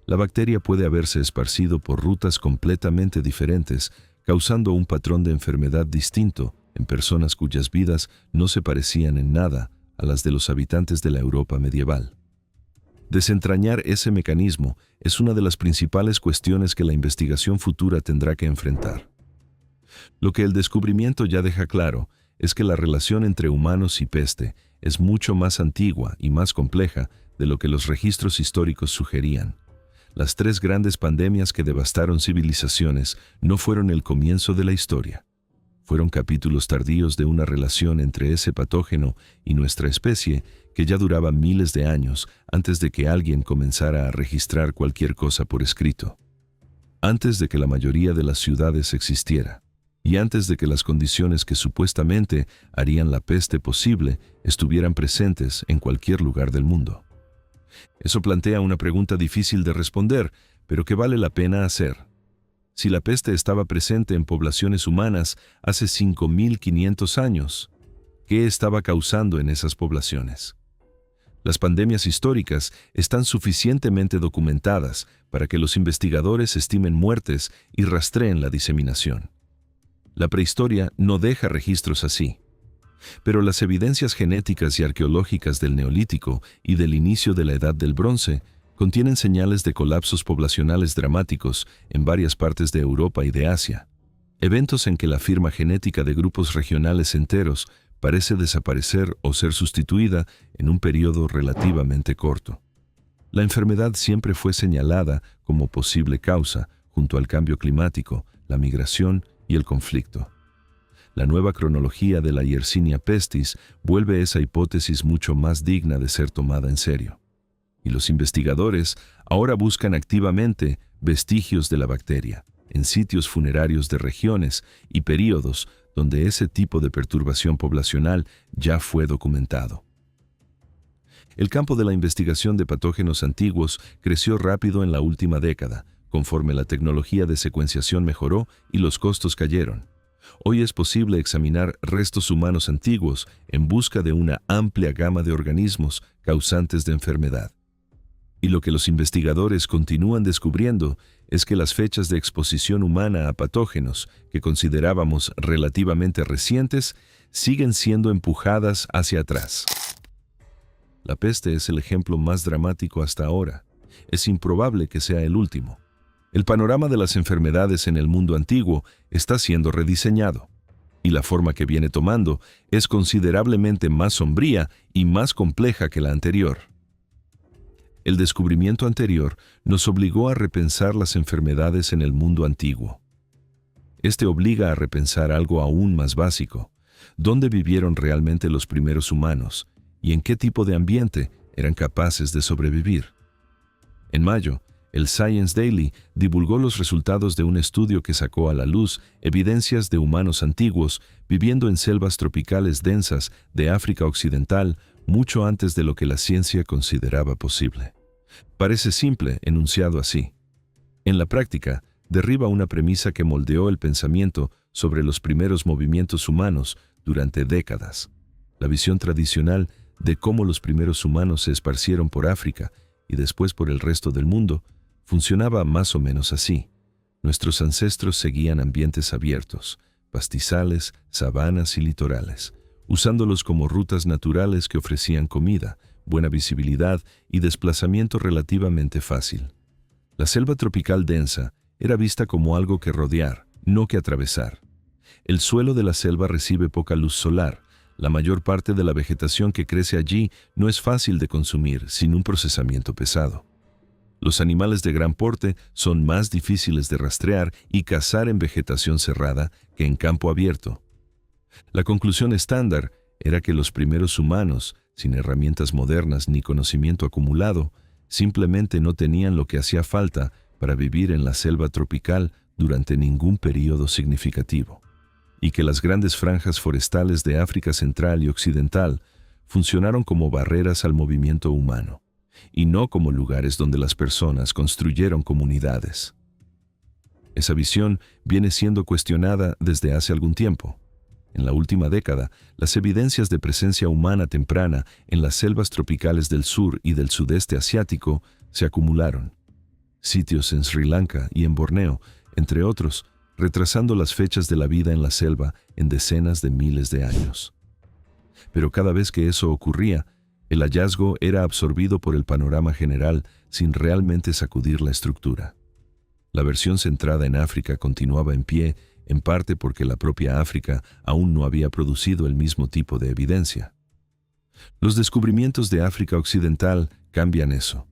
La bacteria puede haberse esparcido por rutas completamente diferentes, causando un patrón de enfermedad distinto en personas cuyas vidas no se parecían en nada a las de los habitantes de la Europa medieval. Desentrañar ese mecanismo es una de las principales cuestiones que la investigación futura tendrá que enfrentar. Lo que el descubrimiento ya deja claro es que la relación entre humanos y peste es mucho más antigua y más compleja de lo que los registros históricos sugerían. Las 3 grandes pandemias que devastaron civilizaciones no fueron el comienzo de la historia. Fueron capítulos tardíos de una relación entre ese patógeno y nuestra especie que ya duraba miles de años antes de que alguien comenzara a registrar cualquier cosa por escrito. Antes de que la mayoría de las ciudades existiera, y antes de que las condiciones que supuestamente harían la peste posible estuvieran presentes en cualquier lugar del mundo. Eso plantea una pregunta difícil de responder, pero que vale la pena hacer. Si la peste estaba presente en poblaciones humanas hace 5.500 años, ¿qué estaba causando en esas poblaciones? Las pandemias históricas están suficientemente documentadas para que los investigadores estimen muertes y rastreen la diseminación. La prehistoria no deja registros así. Pero las evidencias genéticas y arqueológicas del Neolítico y del inicio de la Edad del Bronce contienen señales de colapsos poblacionales dramáticos en varias partes de Europa y de Asia, eventos en que la firma genética de grupos regionales enteros parece desaparecer o ser sustituida en un periodo relativamente corto. La enfermedad siempre fue señalada como posible causa junto al cambio climático, la migración y el conflicto. la nueva cronología de la Yersinia pestis vuelve esa hipótesis mucho más digna de ser tomada en serio. Y los investigadores ahora buscan activamente vestigios de la bacteria en sitios funerarios de regiones y períodos donde ese tipo de perturbación poblacional ya fue documentado. El campo de la investigación de patógenos antiguos creció rápido en la última década, conforme la tecnología de secuenciación mejoró y los costos cayeron. Hoy es posible examinar restos humanos antiguos en busca de una amplia gama de organismos causantes de enfermedad. Y lo que los investigadores continúan descubriendo es que las fechas de exposición humana a patógenos, que considerábamos relativamente recientes, siguen siendo empujadas hacia atrás. La peste es el ejemplo más dramático hasta ahora. Es improbable que sea el último. El panorama de las enfermedades en el mundo antiguo está siendo rediseñado, y la forma que viene tomando es considerablemente más sombría y más compleja que la anterior. El descubrimiento anterior nos obligó a repensar las enfermedades en el mundo antiguo. Este obliga a repensar algo aún más básico: ¿dónde vivieron realmente los primeros humanos y en qué tipo de ambiente eran capaces de sobrevivir? En mayo, el Science Daily divulgó los resultados de un estudio que sacó a la luz evidencias de humanos antiguos viviendo en selvas tropicales densas de África Occidental mucho antes de lo que la ciencia consideraba posible. Parece simple enunciado así. En la práctica, derriba una premisa que moldeó el pensamiento sobre los primeros movimientos humanos durante décadas. La visión tradicional de cómo los primeros humanos se esparcieron por África y después por el resto del mundo funcionaba más o menos así. Nuestros ancestros seguían ambientes abiertos, pastizales, sabanas y litorales, usándolos como rutas naturales que ofrecían comida, buena visibilidad y desplazamiento relativamente fácil. La selva tropical densa era vista como algo que rodear, no que atravesar. El suelo de la selva recibe poca luz solar. La mayor parte de la vegetación que crece allí no es fácil de consumir sin un procesamiento pesado. Los animales de gran porte son más difíciles de rastrear y cazar en vegetación cerrada que en campo abierto. La conclusión estándar era que los primeros humanos, sin herramientas modernas ni conocimiento acumulado, simplemente no tenían lo que hacía falta para vivir en la selva tropical durante ningún período significativo, y que las grandes franjas forestales de África Central y Occidental funcionaron como barreras al movimiento humano, y no como lugares donde las personas construyeron comunidades. Esa visión viene siendo cuestionada desde hace algún tiempo. En la última década, las evidencias de presencia humana temprana en las selvas tropicales del sur y del sudeste asiático se acumularon. Sitios en Sri Lanka y en Borneo, entre otros, retrasando las fechas de la vida en la selva en decenas de miles de años. Pero cada vez que eso ocurría, el hallazgo era absorbido por el panorama general sin realmente sacudir la estructura. La versión centrada en África continuaba en pie, en parte porque la propia África aún no había producido el mismo tipo de evidencia. Los descubrimientos de África Occidental cambian eso.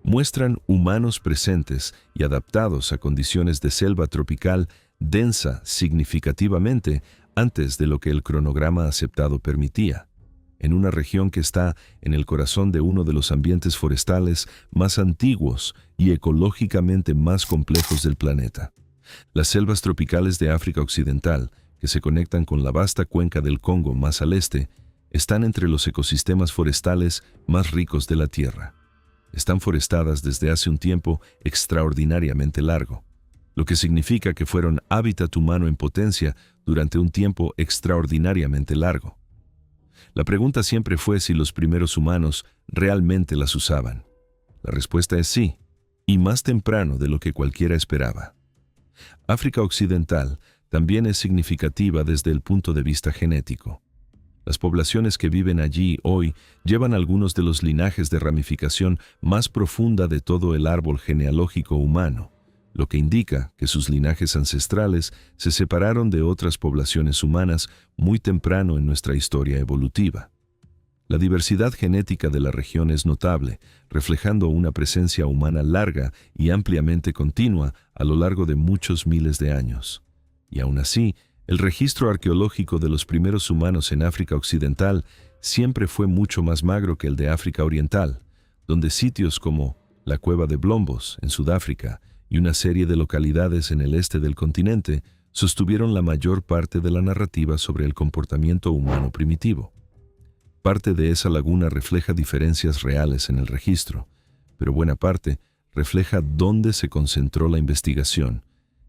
Muestran humanos presentes y adaptados a condiciones de selva tropical densa significativamente antes de lo que el cronograma aceptado permitía, en una región que está en el corazón de uno de los ambientes forestales más antiguos y ecológicamente más complejos del planeta. Las selvas tropicales de África Occidental, que se conectan con la vasta cuenca del Congo más al este, están entre los ecosistemas forestales más ricos de la Tierra. Están forestadas desde hace un tiempo extraordinariamente largo, lo que significa que fueron hábitat humano en potencia durante un tiempo extraordinariamente largo. La pregunta siempre fue si los primeros humanos realmente las usaban. La respuesta es sí, y más temprano de lo que cualquiera esperaba. África Occidental también es significativa desde el punto de vista genético. Las poblaciones que viven allí hoy llevan algunos de los linajes de ramificación más profunda de todo el árbol genealógico humano, lo que indica que sus linajes ancestrales se separaron de otras poblaciones humanas muy temprano en nuestra historia evolutiva. La diversidad genética de la región es notable, reflejando una presencia humana larga y ampliamente continua a lo largo de muchos miles de años. Y aún así, El registro arqueológico de los primeros humanos en África Occidental siempre fue mucho más magro que el de África Oriental, donde sitios como la Cueva de Blombos, en Sudáfrica, y una serie de localidades en el este del continente sostuvieron la mayor parte de la narrativa sobre el comportamiento humano primitivo. Parte de esa laguna refleja diferencias reales en el registro, pero buena parte refleja dónde se concentró la investigación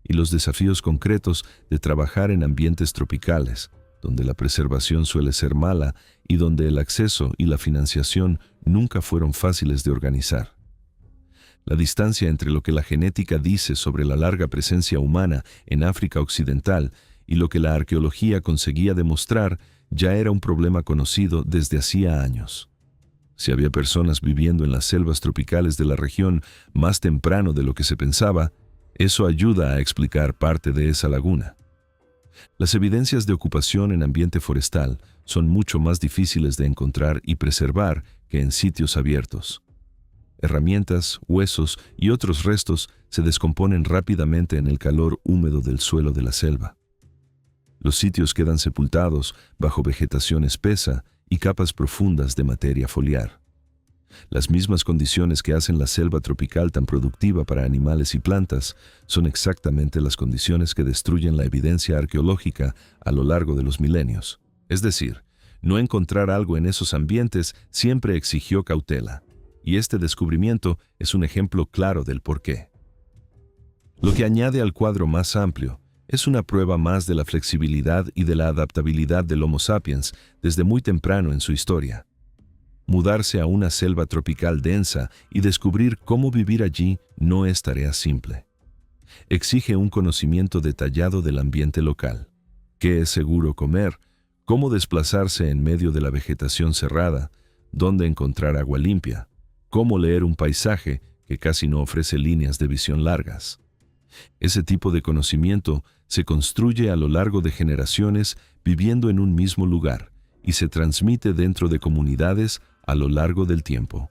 y los desafíos concretos de trabajar en ambientes tropicales, donde la preservación suele ser mala y donde el acceso y la financiación nunca fueron fáciles de organizar. La distancia entre lo que la genética dice sobre la larga presencia humana en África Occidental y lo que la arqueología conseguía demostrar ya era un problema conocido desde hacía años. Si había personas viviendo en las selvas tropicales de la región más temprano de lo que se pensaba, eso ayuda a explicar parte de esa laguna. Las evidencias de ocupación en ambiente forestal son mucho más difíciles de encontrar y preservar que en sitios abiertos. Herramientas, huesos y otros restos se descomponen rápidamente en el calor húmedo del suelo de la selva. Los sitios quedan sepultados bajo vegetación espesa y capas profundas de materia foliar. Las mismas condiciones que hacen la selva tropical tan productiva para animales y plantas son exactamente las condiciones que destruyen la evidencia arqueológica a lo largo de los milenios. Es decir, no encontrar algo en esos ambientes siempre exigió cautela, y este descubrimiento es un ejemplo claro del porqué. Lo que añade al cuadro más amplio es una prueba más de la flexibilidad y de la adaptabilidad del Homo sapiens desde muy temprano en su historia. Mudarse a una selva tropical densa y descubrir cómo vivir allí no es tarea simple. Exige un conocimiento detallado del ambiente local, qué es seguro comer, cómo desplazarse en medio de la vegetación cerrada, dónde encontrar agua limpia, cómo leer un paisaje que casi no ofrece líneas de visión largas. Ese tipo de conocimiento se construye a lo largo de generaciones viviendo en un mismo lugar y se transmite dentro de comunidades a lo largo del tiempo.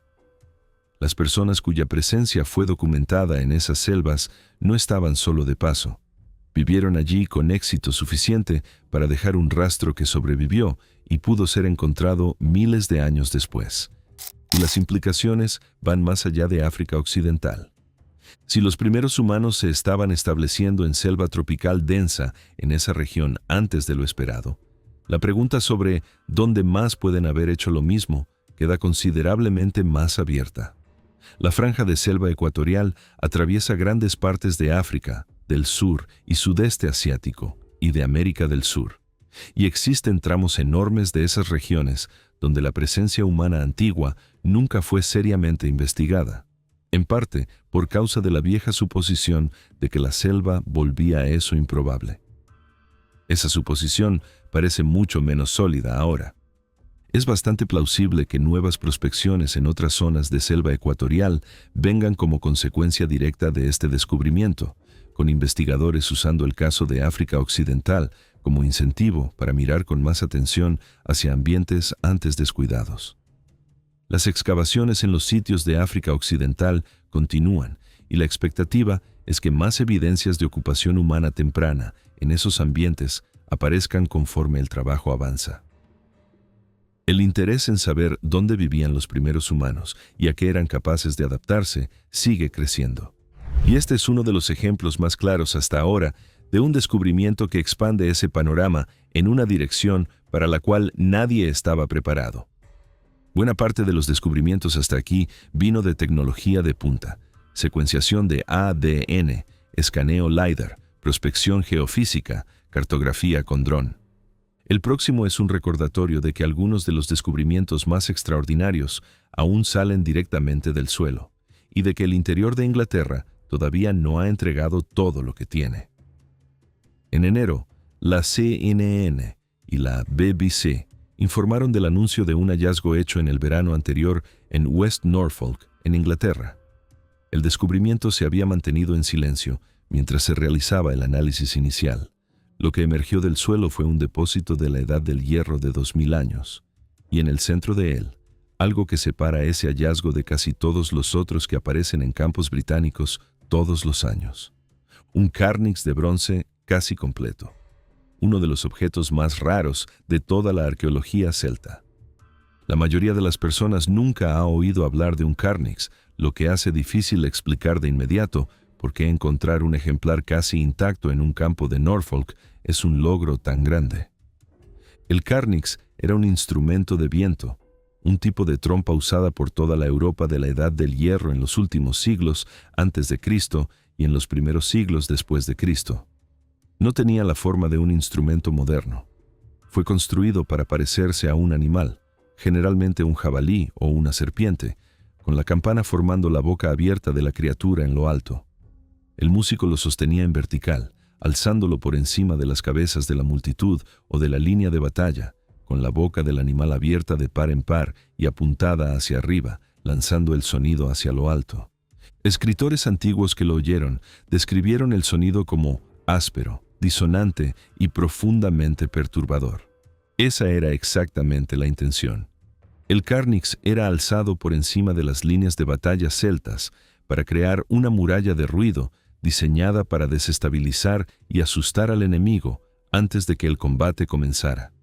Las personas cuya presencia fue documentada en esas selvas no estaban solo de paso. Vivieron allí con éxito suficiente para dejar un rastro que sobrevivió y pudo ser encontrado miles de años después. Y las implicaciones van más allá de África Occidental. Si los primeros humanos se estaban estableciendo en selva tropical densa en esa región antes de lo esperado, la pregunta sobre dónde más pueden haber hecho lo mismo queda considerablemente más abierta. La franja de selva ecuatorial atraviesa grandes partes de África, del sur y sudeste asiático y de América del Sur, y existen tramos enormes de esas regiones donde la presencia humana antigua nunca fue seriamente investigada, en parte por causa de la vieja suposición de que la selva volvía a eso improbable. Esa suposición parece mucho menos sólida ahora. Es bastante plausible que nuevas prospecciones en otras zonas de selva ecuatorial vengan como consecuencia directa de este descubrimiento, con investigadores usando el caso de África Occidental como incentivo para mirar con más atención hacia ambientes antes descuidados. Las excavaciones en los sitios de África Occidental continúan y la expectativa es que más evidencias de ocupación humana temprana en esos ambientes aparezcan conforme el trabajo avanza. El interés en saber dónde vivían los primeros humanos y a qué eran capaces de adaptarse sigue creciendo. Y este es uno de los ejemplos más claros hasta ahora de un descubrimiento que expande ese panorama en una dirección para la cual nadie estaba preparado. Buena parte de los descubrimientos hasta aquí vino de tecnología de punta, secuenciación de ADN, escaneo LiDAR, prospección geofísica, cartografía con dron. El próximo es un recordatorio de que algunos de los descubrimientos más extraordinarios aún salen directamente del suelo, y de que el interior de Inglaterra todavía no ha entregado todo lo que tiene. En enero, la CNN y la BBC informaron del anuncio de un hallazgo hecho en el verano anterior en West Norfolk, en Inglaterra. El descubrimiento se había mantenido en silencio mientras se realizaba el análisis inicial. Lo que emergió del suelo fue un depósito de la edad del hierro de 2000 años, y en el centro de él, algo que separa ese hallazgo de casi todos los otros que aparecen en campos británicos todos los años. Un carnix de bronce casi completo. uno de los objetos más raros de toda la arqueología celta. La mayoría de las personas nunca ha oído hablar de un carnix, lo que hace difícil explicar de inmediato por qué encontrar un ejemplar casi intacto en un campo de Norfolk es un logro tan grande. El carnix era un instrumento de viento, un tipo de trompa usada por toda la Europa de la Edad del Hierro en los últimos siglos antes de Cristo y en los primeros siglos después de Cristo. No tenía la forma de un instrumento moderno. Fue construido para parecerse a un animal, generalmente un jabalí o una serpiente, con la campana formando la boca abierta de la criatura en lo alto. El músico lo sostenía en vertical, alzándolo por encima de las cabezas de la multitud o de la línea de batalla, con la boca del animal abierta de par en par y apuntada hacia arriba, lanzando el sonido hacia lo alto. Escritores antiguos que lo oyeron describieron el sonido como áspero, disonante y profundamente perturbador. Esa era exactamente la intención. El carnix era alzado por encima de las líneas de batalla celtas para crear una muralla de ruido diseñada para desestabilizar y asustar al enemigo antes de que el combate comenzara.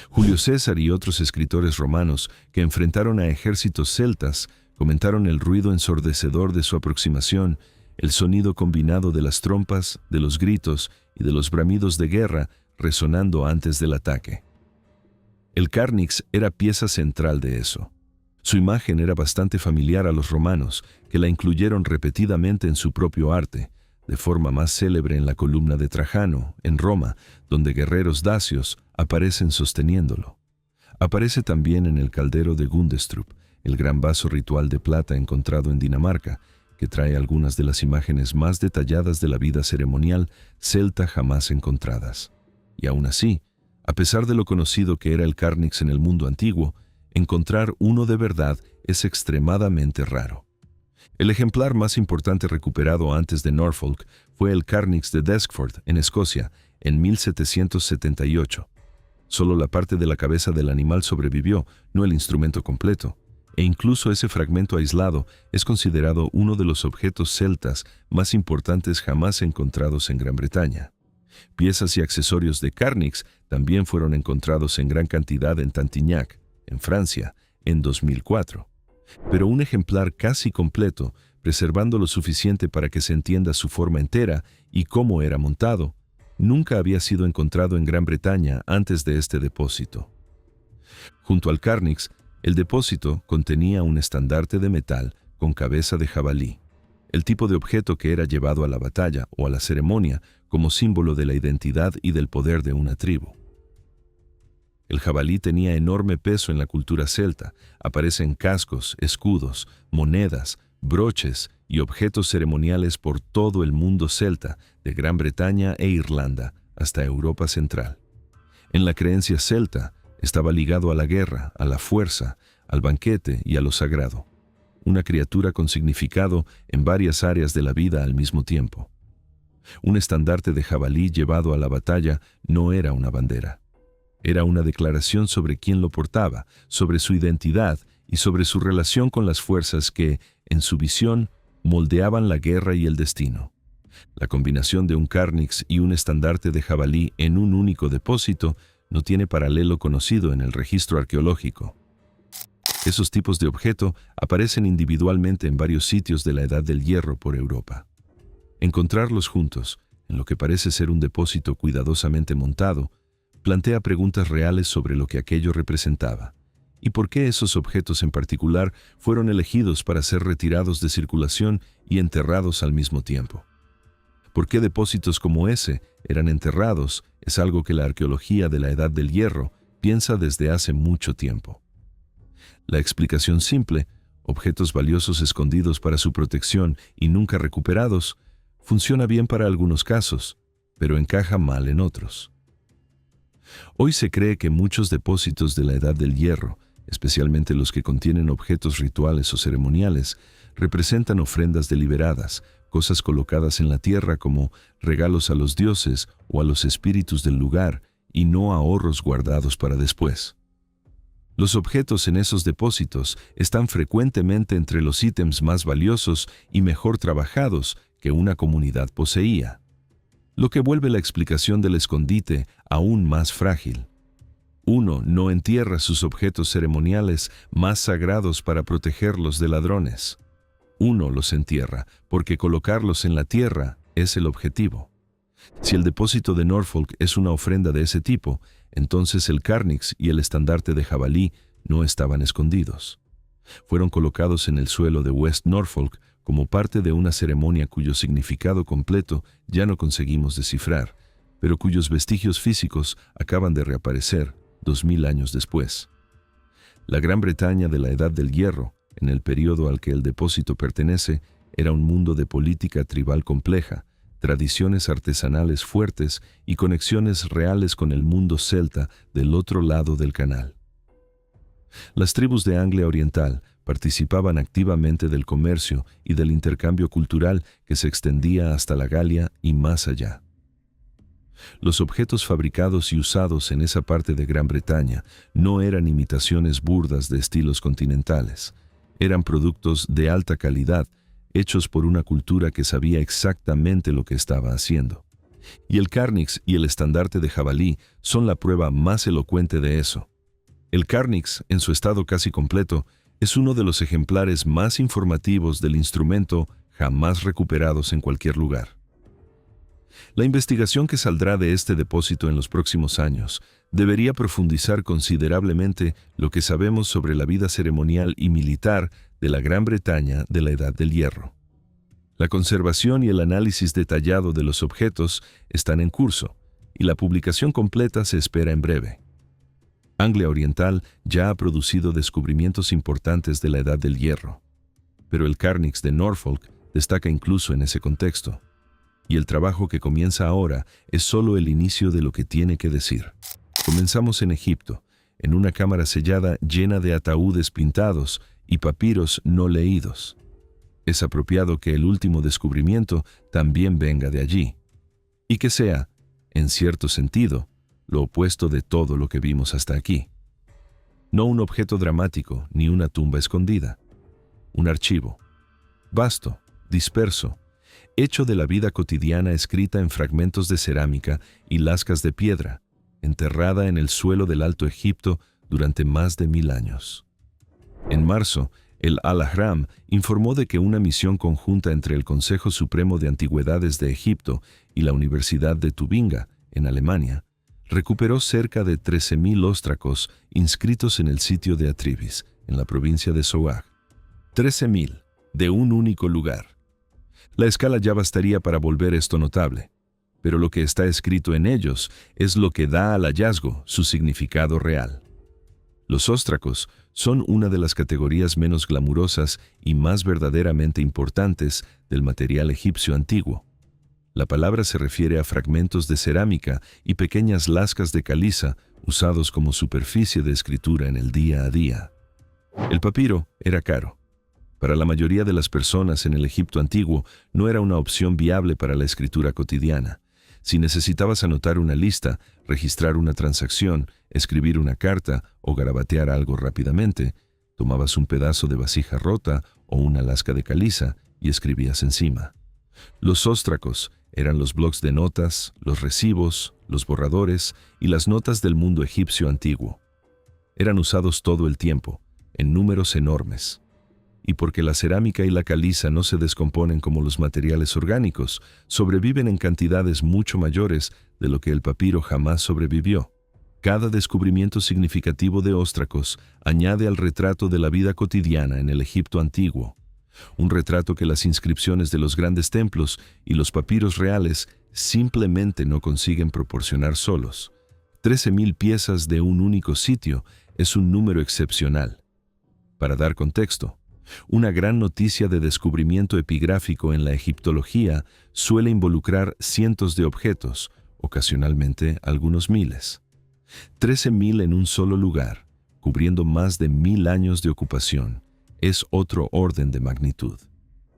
Julio César y otros escritores romanos que enfrentaron a ejércitos celtas comentaron el ruido ensordecedor de su aproximación, el sonido combinado de las trompas, de los gritos y de los bramidos de guerra resonando antes del ataque. El carnix era pieza central de eso. Su imagen era bastante familiar a los romanos, que la incluyeron repetidamente en su propio arte, de forma más célebre en la columna de Trajano, en Roma, donde guerreros dacios aparecen sosteniéndolo. Aparece también en el caldero de Gundestrup, el gran vaso ritual de plata encontrado en Dinamarca, que trae algunas de las imágenes más detalladas de la vida ceremonial celta jamás encontradas. Y aún así, a pesar de lo conocido que era el carnix en el mundo antiguo, encontrar uno de verdad es extremadamente raro. El ejemplar más importante recuperado antes de Norfolk fue el carnix de Deskford, en Escocia, en 1778. Solo la parte de la cabeza del animal sobrevivió, no el instrumento completo, e incluso ese fragmento aislado es considerado uno de los objetos celtas más importantes jamás encontrados en Gran Bretaña. Piezas y accesorios de carnix también fueron encontrados en gran cantidad en Cantignac, en Francia, en 2004. Pero un ejemplar casi completo, preservando lo suficiente para que se entienda su forma entera y cómo era montado, nunca había sido encontrado en Gran Bretaña antes de este depósito. Junto al carnix, el depósito contenía un estandarte de metal con cabeza de jabalí, el tipo de objeto que era llevado a la batalla o a la ceremonia como símbolo de la identidad y del poder de una tribu. El jabalí tenía enorme peso en la cultura celta. Aparecen cascos, escudos, monedas, broches y objetos ceremoniales por todo el mundo celta, de Gran Bretaña e Irlanda hasta Europa Central. En la creencia celta, estaba ligado a la guerra, a la fuerza, al banquete y a lo sagrado. Una criatura con significado en varias áreas de la vida al mismo tiempo. Un estandarte de jabalí llevado a la batalla no era una bandera. Era una declaración sobre quién lo portaba, sobre su identidad y sobre su relación con las fuerzas que, en su visión, moldeaban la guerra y el destino. La combinación de un carnix y un estandarte de jabalí en un único depósito no tiene paralelo conocido en el registro arqueológico. Esos tipos de objeto aparecen individualmente en varios sitios de la Edad del Hierro por Europa. Encontrarlos juntos, en lo que parece ser un depósito cuidadosamente montado, plantea preguntas reales sobre lo que aquello representaba y por qué esos objetos en particular fueron elegidos para ser retirados de circulación y enterrados al mismo tiempo. ¿Por qué depósitos como ese eran enterrados? Es algo que la arqueología de la Edad del Hierro piensa desde hace mucho tiempo. La explicación simple, objetos valiosos escondidos para su protección y nunca recuperados, funciona bien para algunos casos, pero encaja mal en otros. Hoy se cree que muchos depósitos de la Edad del Hierro, especialmente los que contienen objetos rituales o ceremoniales, representan ofrendas deliberadas, cosas colocadas en la tierra como regalos a los dioses o a los espíritus del lugar, y no ahorros guardados para después. Los objetos en esos depósitos están frecuentemente entre los ítems más valiosos y mejor trabajados que una comunidad poseía. lo que vuelve la explicación del escondite aún más frágil. Uno no entierra sus objetos ceremoniales más sagrados para protegerlos de ladrones. Uno los entierra porque colocarlos en la tierra es el objetivo. Si el depósito de Norfolk es una ofrenda de ese tipo, entonces el Carnix y el estandarte de jabalí no estaban escondidos. Fueron colocados en el suelo de West Norfolk como parte de una ceremonia cuyo significado completo ya no conseguimos descifrar, pero cuyos vestigios físicos acaban de reaparecer 2000 años después. La Gran Bretaña de la Edad del Hierro, en el periodo al que el depósito pertenece, era un mundo de política tribal compleja, tradiciones artesanales fuertes y conexiones reales con el mundo celta del otro lado del canal. Las tribus de Anglia Oriental participaban activamente del comercio y del intercambio cultural que se extendía hasta la Galia y más allá. Los objetos fabricados y usados en esa parte de Gran Bretaña no eran imitaciones burdas de estilos continentales, eran productos de alta calidad, hechos por una cultura que sabía exactamente lo que estaba haciendo. Y el Carnix y el estandarte de jabalí son la prueba más elocuente de eso. El Carnix, en su estado casi completo, es uno de los ejemplares más informativos del instrumento jamás recuperados en cualquier lugar. La investigación que saldrá de este depósito en los próximos años debería profundizar considerablemente lo que sabemos sobre la vida ceremonial y militar de la Gran Bretaña de la Edad del Hierro. La conservación y el análisis detallado de los objetos están en curso, y la publicación completa se espera en breve. Anglia Oriental ya ha producido descubrimientos importantes de la Edad del Hierro, pero el Carnix de Norfolk destaca incluso en ese contexto. Y el trabajo que comienza ahora es solo el inicio de lo que tiene que decir. Comenzamos en Egipto, en una cámara sellada llena de ataúdes pintados y papiros no leídos. Es apropiado que el último descubrimiento también venga de allí, y que sea, en cierto sentido, lo opuesto de todo lo que vimos hasta aquí. No un objeto dramático ni una tumba escondida. Un archivo, vasto, disperso, hecho de la vida cotidiana escrita en fragmentos de cerámica y lascas de piedra, enterrada en el suelo del Alto Egipto durante más de 1000 años. En marzo, el Al-Ahram informó de que una misión conjunta entre el Consejo Supremo de Antigüedades de Egipto y la Universidad de Tubinga, en Alemania, recuperó cerca de 13.000 óstracos inscritos en el sitio de Atribis, en la provincia de Souag. 13.000, de un único lugar. La escala ya bastaría para volver esto notable, pero lo que está escrito en ellos es lo que da al hallazgo su significado real. Los óstracos son una de las categorías menos glamurosas y más verdaderamente importantes del material egipcio antiguo. La palabra se refiere a fragmentos de cerámica y pequeñas lascas de caliza usados como superficie de escritura en el día a día. El papiro era caro. Para la mayoría de las personas en el Egipto antiguo no era una opción viable para la escritura cotidiana. Si necesitabas anotar una lista, registrar una transacción, escribir una carta o garabatear algo rápidamente, tomabas un pedazo de vasija rota o una lasca de caliza y escribías encima. Los óstracos eran los blocs de notas, los recibos, los borradores y las notas del mundo egipcio antiguo. Eran usados todo el tiempo, en números enormes. Y porque la cerámica y la caliza no se descomponen como los materiales orgánicos, sobreviven en cantidades mucho mayores de lo que el papiro jamás sobrevivió. Cada descubrimiento significativo de óstracos añade al retrato de la vida cotidiana en el Egipto antiguo, un retrato que las inscripciones de los grandes templos y los papiros reales simplemente no consiguen proporcionar solos. 13.000 piezas de un único sitio es un número excepcional. Para dar contexto, una gran noticia de descubrimiento epigráfico en la egiptología suele involucrar cientos de objetos, ocasionalmente algunos miles. 13.000 en un solo lugar, cubriendo más de 1000 años de ocupación, es otro orden de magnitud,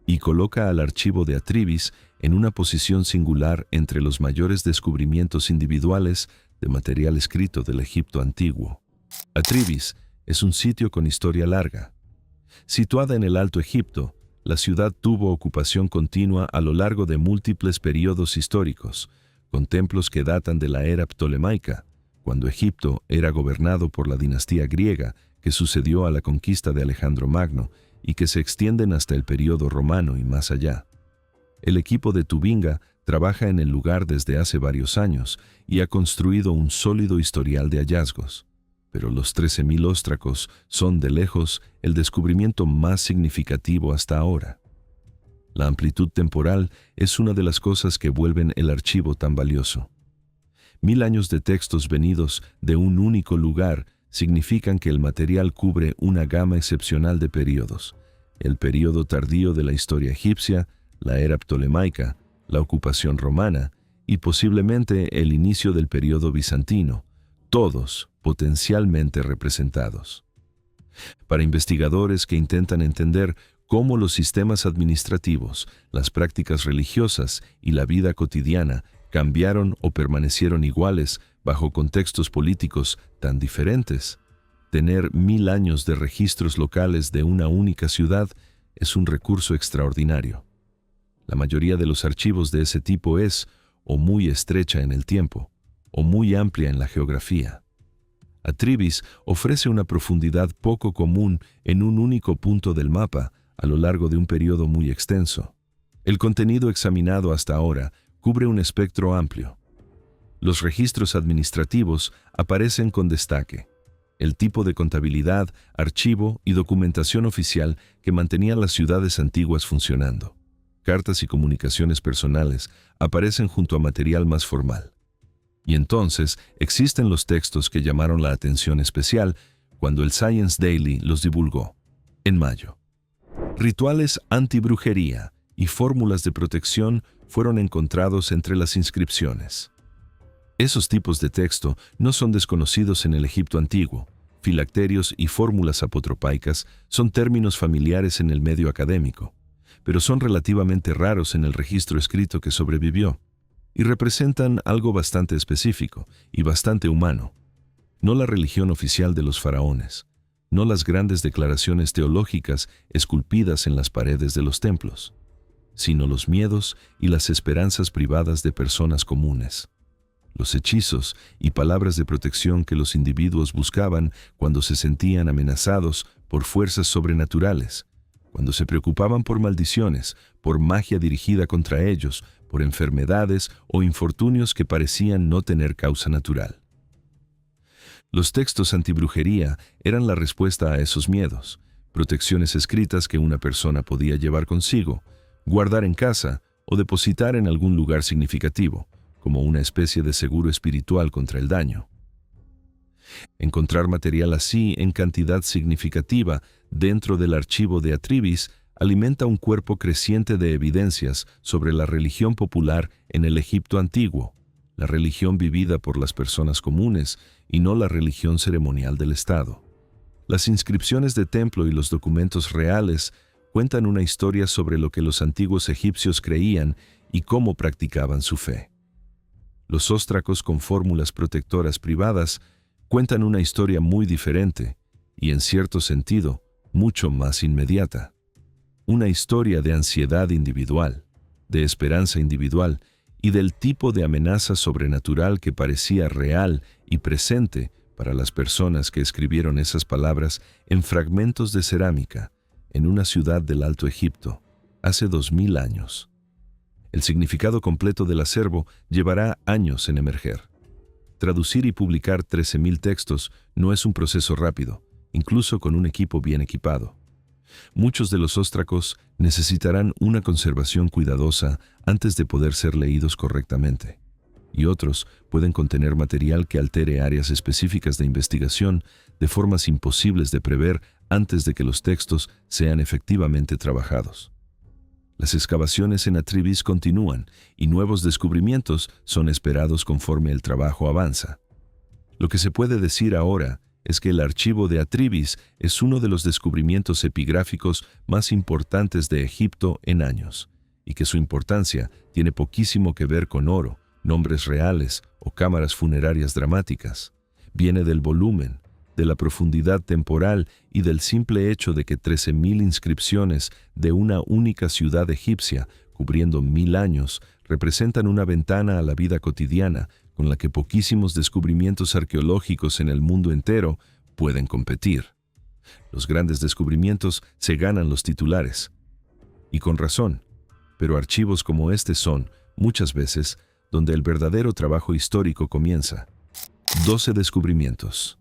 y coloca al archivo de Atribis en una posición singular entre los mayores descubrimientos individuales de material escrito del Egipto antiguo. Atribis es un sitio con historia larga. Situada en el Alto Egipto, la ciudad tuvo ocupación continua a lo largo de múltiples periodos históricos, con templos que datan de la era ptolemaica, cuando Egipto era gobernado por la dinastía griega que sucedió a la conquista de Alejandro Magno y que se extienden hasta el período romano y más allá. El equipo de Tubinga trabaja en el lugar desde hace varios años y ha construido un sólido historial de hallazgos. Pero los 13.000 óstracos son, de lejos, el descubrimiento más significativo hasta ahora. La amplitud temporal es una de las cosas que vuelven el archivo tan valioso. 1000 años de textos venidos de un único lugar significan que el material cubre una gama excepcional de períodos: el período tardío de la historia egipcia, la era ptolemaica, la ocupación romana y posiblemente el inicio del período bizantino, todos potencialmente representados. Para investigadores que intentan entender cómo los sistemas administrativos, las prácticas religiosas y la vida cotidiana cambiaron o permanecieron iguales bajo contextos políticos tan diferentes, tener 1000 años de registros locales de una única ciudad es un recurso extraordinario. La mayoría de los archivos de ese tipo es o muy estrecha en el tiempo, o muy amplia en la geografía. Atribis ofrece una profundidad poco común en un único punto del mapa a lo largo de un periodo muy extenso. El contenido examinado hasta ahora cubre un espectro amplio. Los registros administrativos aparecen con destaque: el tipo de contabilidad, archivo y documentación oficial que mantenían las ciudades antiguas funcionando. Cartas y comunicaciones personales aparecen junto a material más formal. Y entonces existen los textos que llamaron la atención especial cuando el Science Daily los divulgó, en mayo. Rituales antibrujería y fórmulas de protección fueron encontrados entre las inscripciones. Esos tipos de texto no son desconocidos en el Egipto antiguo. Filacterios y fórmulas apotropaicas son términos familiares en el medio académico, pero son relativamente raros en el registro escrito que sobrevivió, y representan algo bastante específico y bastante humano. No la religión oficial de los faraones, no las grandes declaraciones teológicas esculpidas en las paredes de los templos, sino los miedos y las esperanzas privadas de personas comunes. Los hechizos y palabras de protección que los individuos buscaban cuando se sentían amenazados por fuerzas sobrenaturales, cuando se preocupaban por maldiciones, por magia dirigida contra ellos, por enfermedades o infortunios que parecían no tener causa natural. Los textos antibrujería eran la respuesta a esos miedos, protecciones escritas que una persona podía llevar consigo, guardar en casa o depositar en algún lugar significativo, como una especie de seguro espiritual contra el daño. Encontrar material así en cantidad significativa dentro del archivo de Atribis alimenta un cuerpo creciente de evidencias sobre la religión popular en el Egipto antiguo, la religión vivida por las personas comunes y no la religión ceremonial del Estado. Las inscripciones de templo y los documentos reales cuentan una historia sobre lo que los antiguos egipcios creían y cómo practicaban su fe. Los óstracos con fórmulas protectoras privadas cuentan una historia muy diferente y, en cierto sentido, mucho más inmediata. Una historia de ansiedad individual, de esperanza individual y del tipo de amenaza sobrenatural que parecía real y presente para las personas que escribieron esas palabras en fragmentos de cerámica en una ciudad del Alto Egipto hace 2000 años. El significado completo del acervo llevará años en emerger. Traducir y publicar 13.000 textos no es un proceso rápido, incluso con un equipo bien equipado. Muchos de los óstracos necesitarán una conservación cuidadosa antes de poder ser leídos correctamente, y otros pueden contener material que altere áreas específicas de investigación de formas imposibles de prever antes de que los textos sean efectivamente trabajados. Las excavaciones en Atribis continúan y nuevos descubrimientos son esperados conforme el trabajo avanza. Lo que se puede decir ahora es que el archivo de Atribis es uno de los descubrimientos epigráficos más importantes de Egipto en años, y que su importancia tiene poquísimo que ver con oro, nombres reales o cámaras funerarias dramáticas. Viene del volumen, de la profundidad temporal y del simple hecho de que 13.000 inscripciones de una única ciudad egipcia cubriendo 1000 años, representan una ventana a la vida cotidiana con la que poquísimos descubrimientos arqueológicos en el mundo entero pueden competir. Los grandes descubrimientos se ganan los titulares. Y con razón, pero archivos como este son, muchas veces, donde el verdadero trabajo histórico comienza. 12 descubrimientos.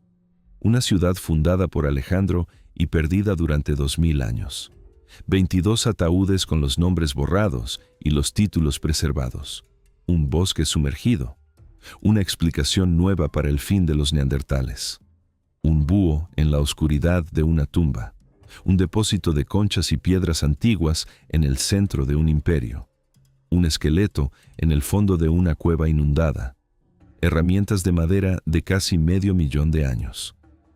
Una ciudad fundada por Alejandro y perdida durante 2000 años. 22 ataúdes con los nombres borrados y los títulos preservados. Un bosque sumergido. Una explicación nueva para el fin de los neandertales. Un búho en la oscuridad de una tumba. Un depósito de conchas y piedras antiguas en el centro de un imperio. Un esqueleto en el fondo de una cueva inundada. Herramientas de madera de casi 500.000 de años.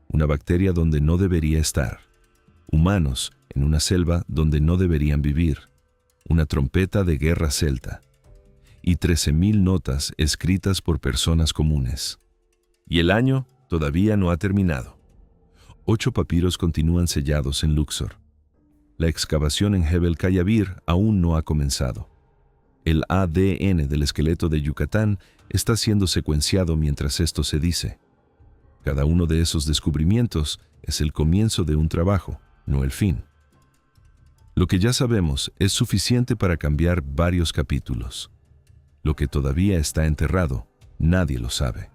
Una bacteria donde no debería estar. Humanos en una selva donde no deberían vivir. Una trompeta de guerra celta. Y 13.000 notas escritas por personas comunes. Y el año todavía no ha terminado. 8 papiros continúan sellados en Luxor. La excavación en Jebel Kayabir aún no ha comenzado. El ADN del esqueleto de Yucatán está siendo secuenciado mientras esto se dice. Cada uno de esos descubrimientos es el comienzo de un trabajo, no el fin. Lo que ya sabemos es suficiente para cambiar varios capítulos. Lo que todavía está enterrado, nadie lo sabe.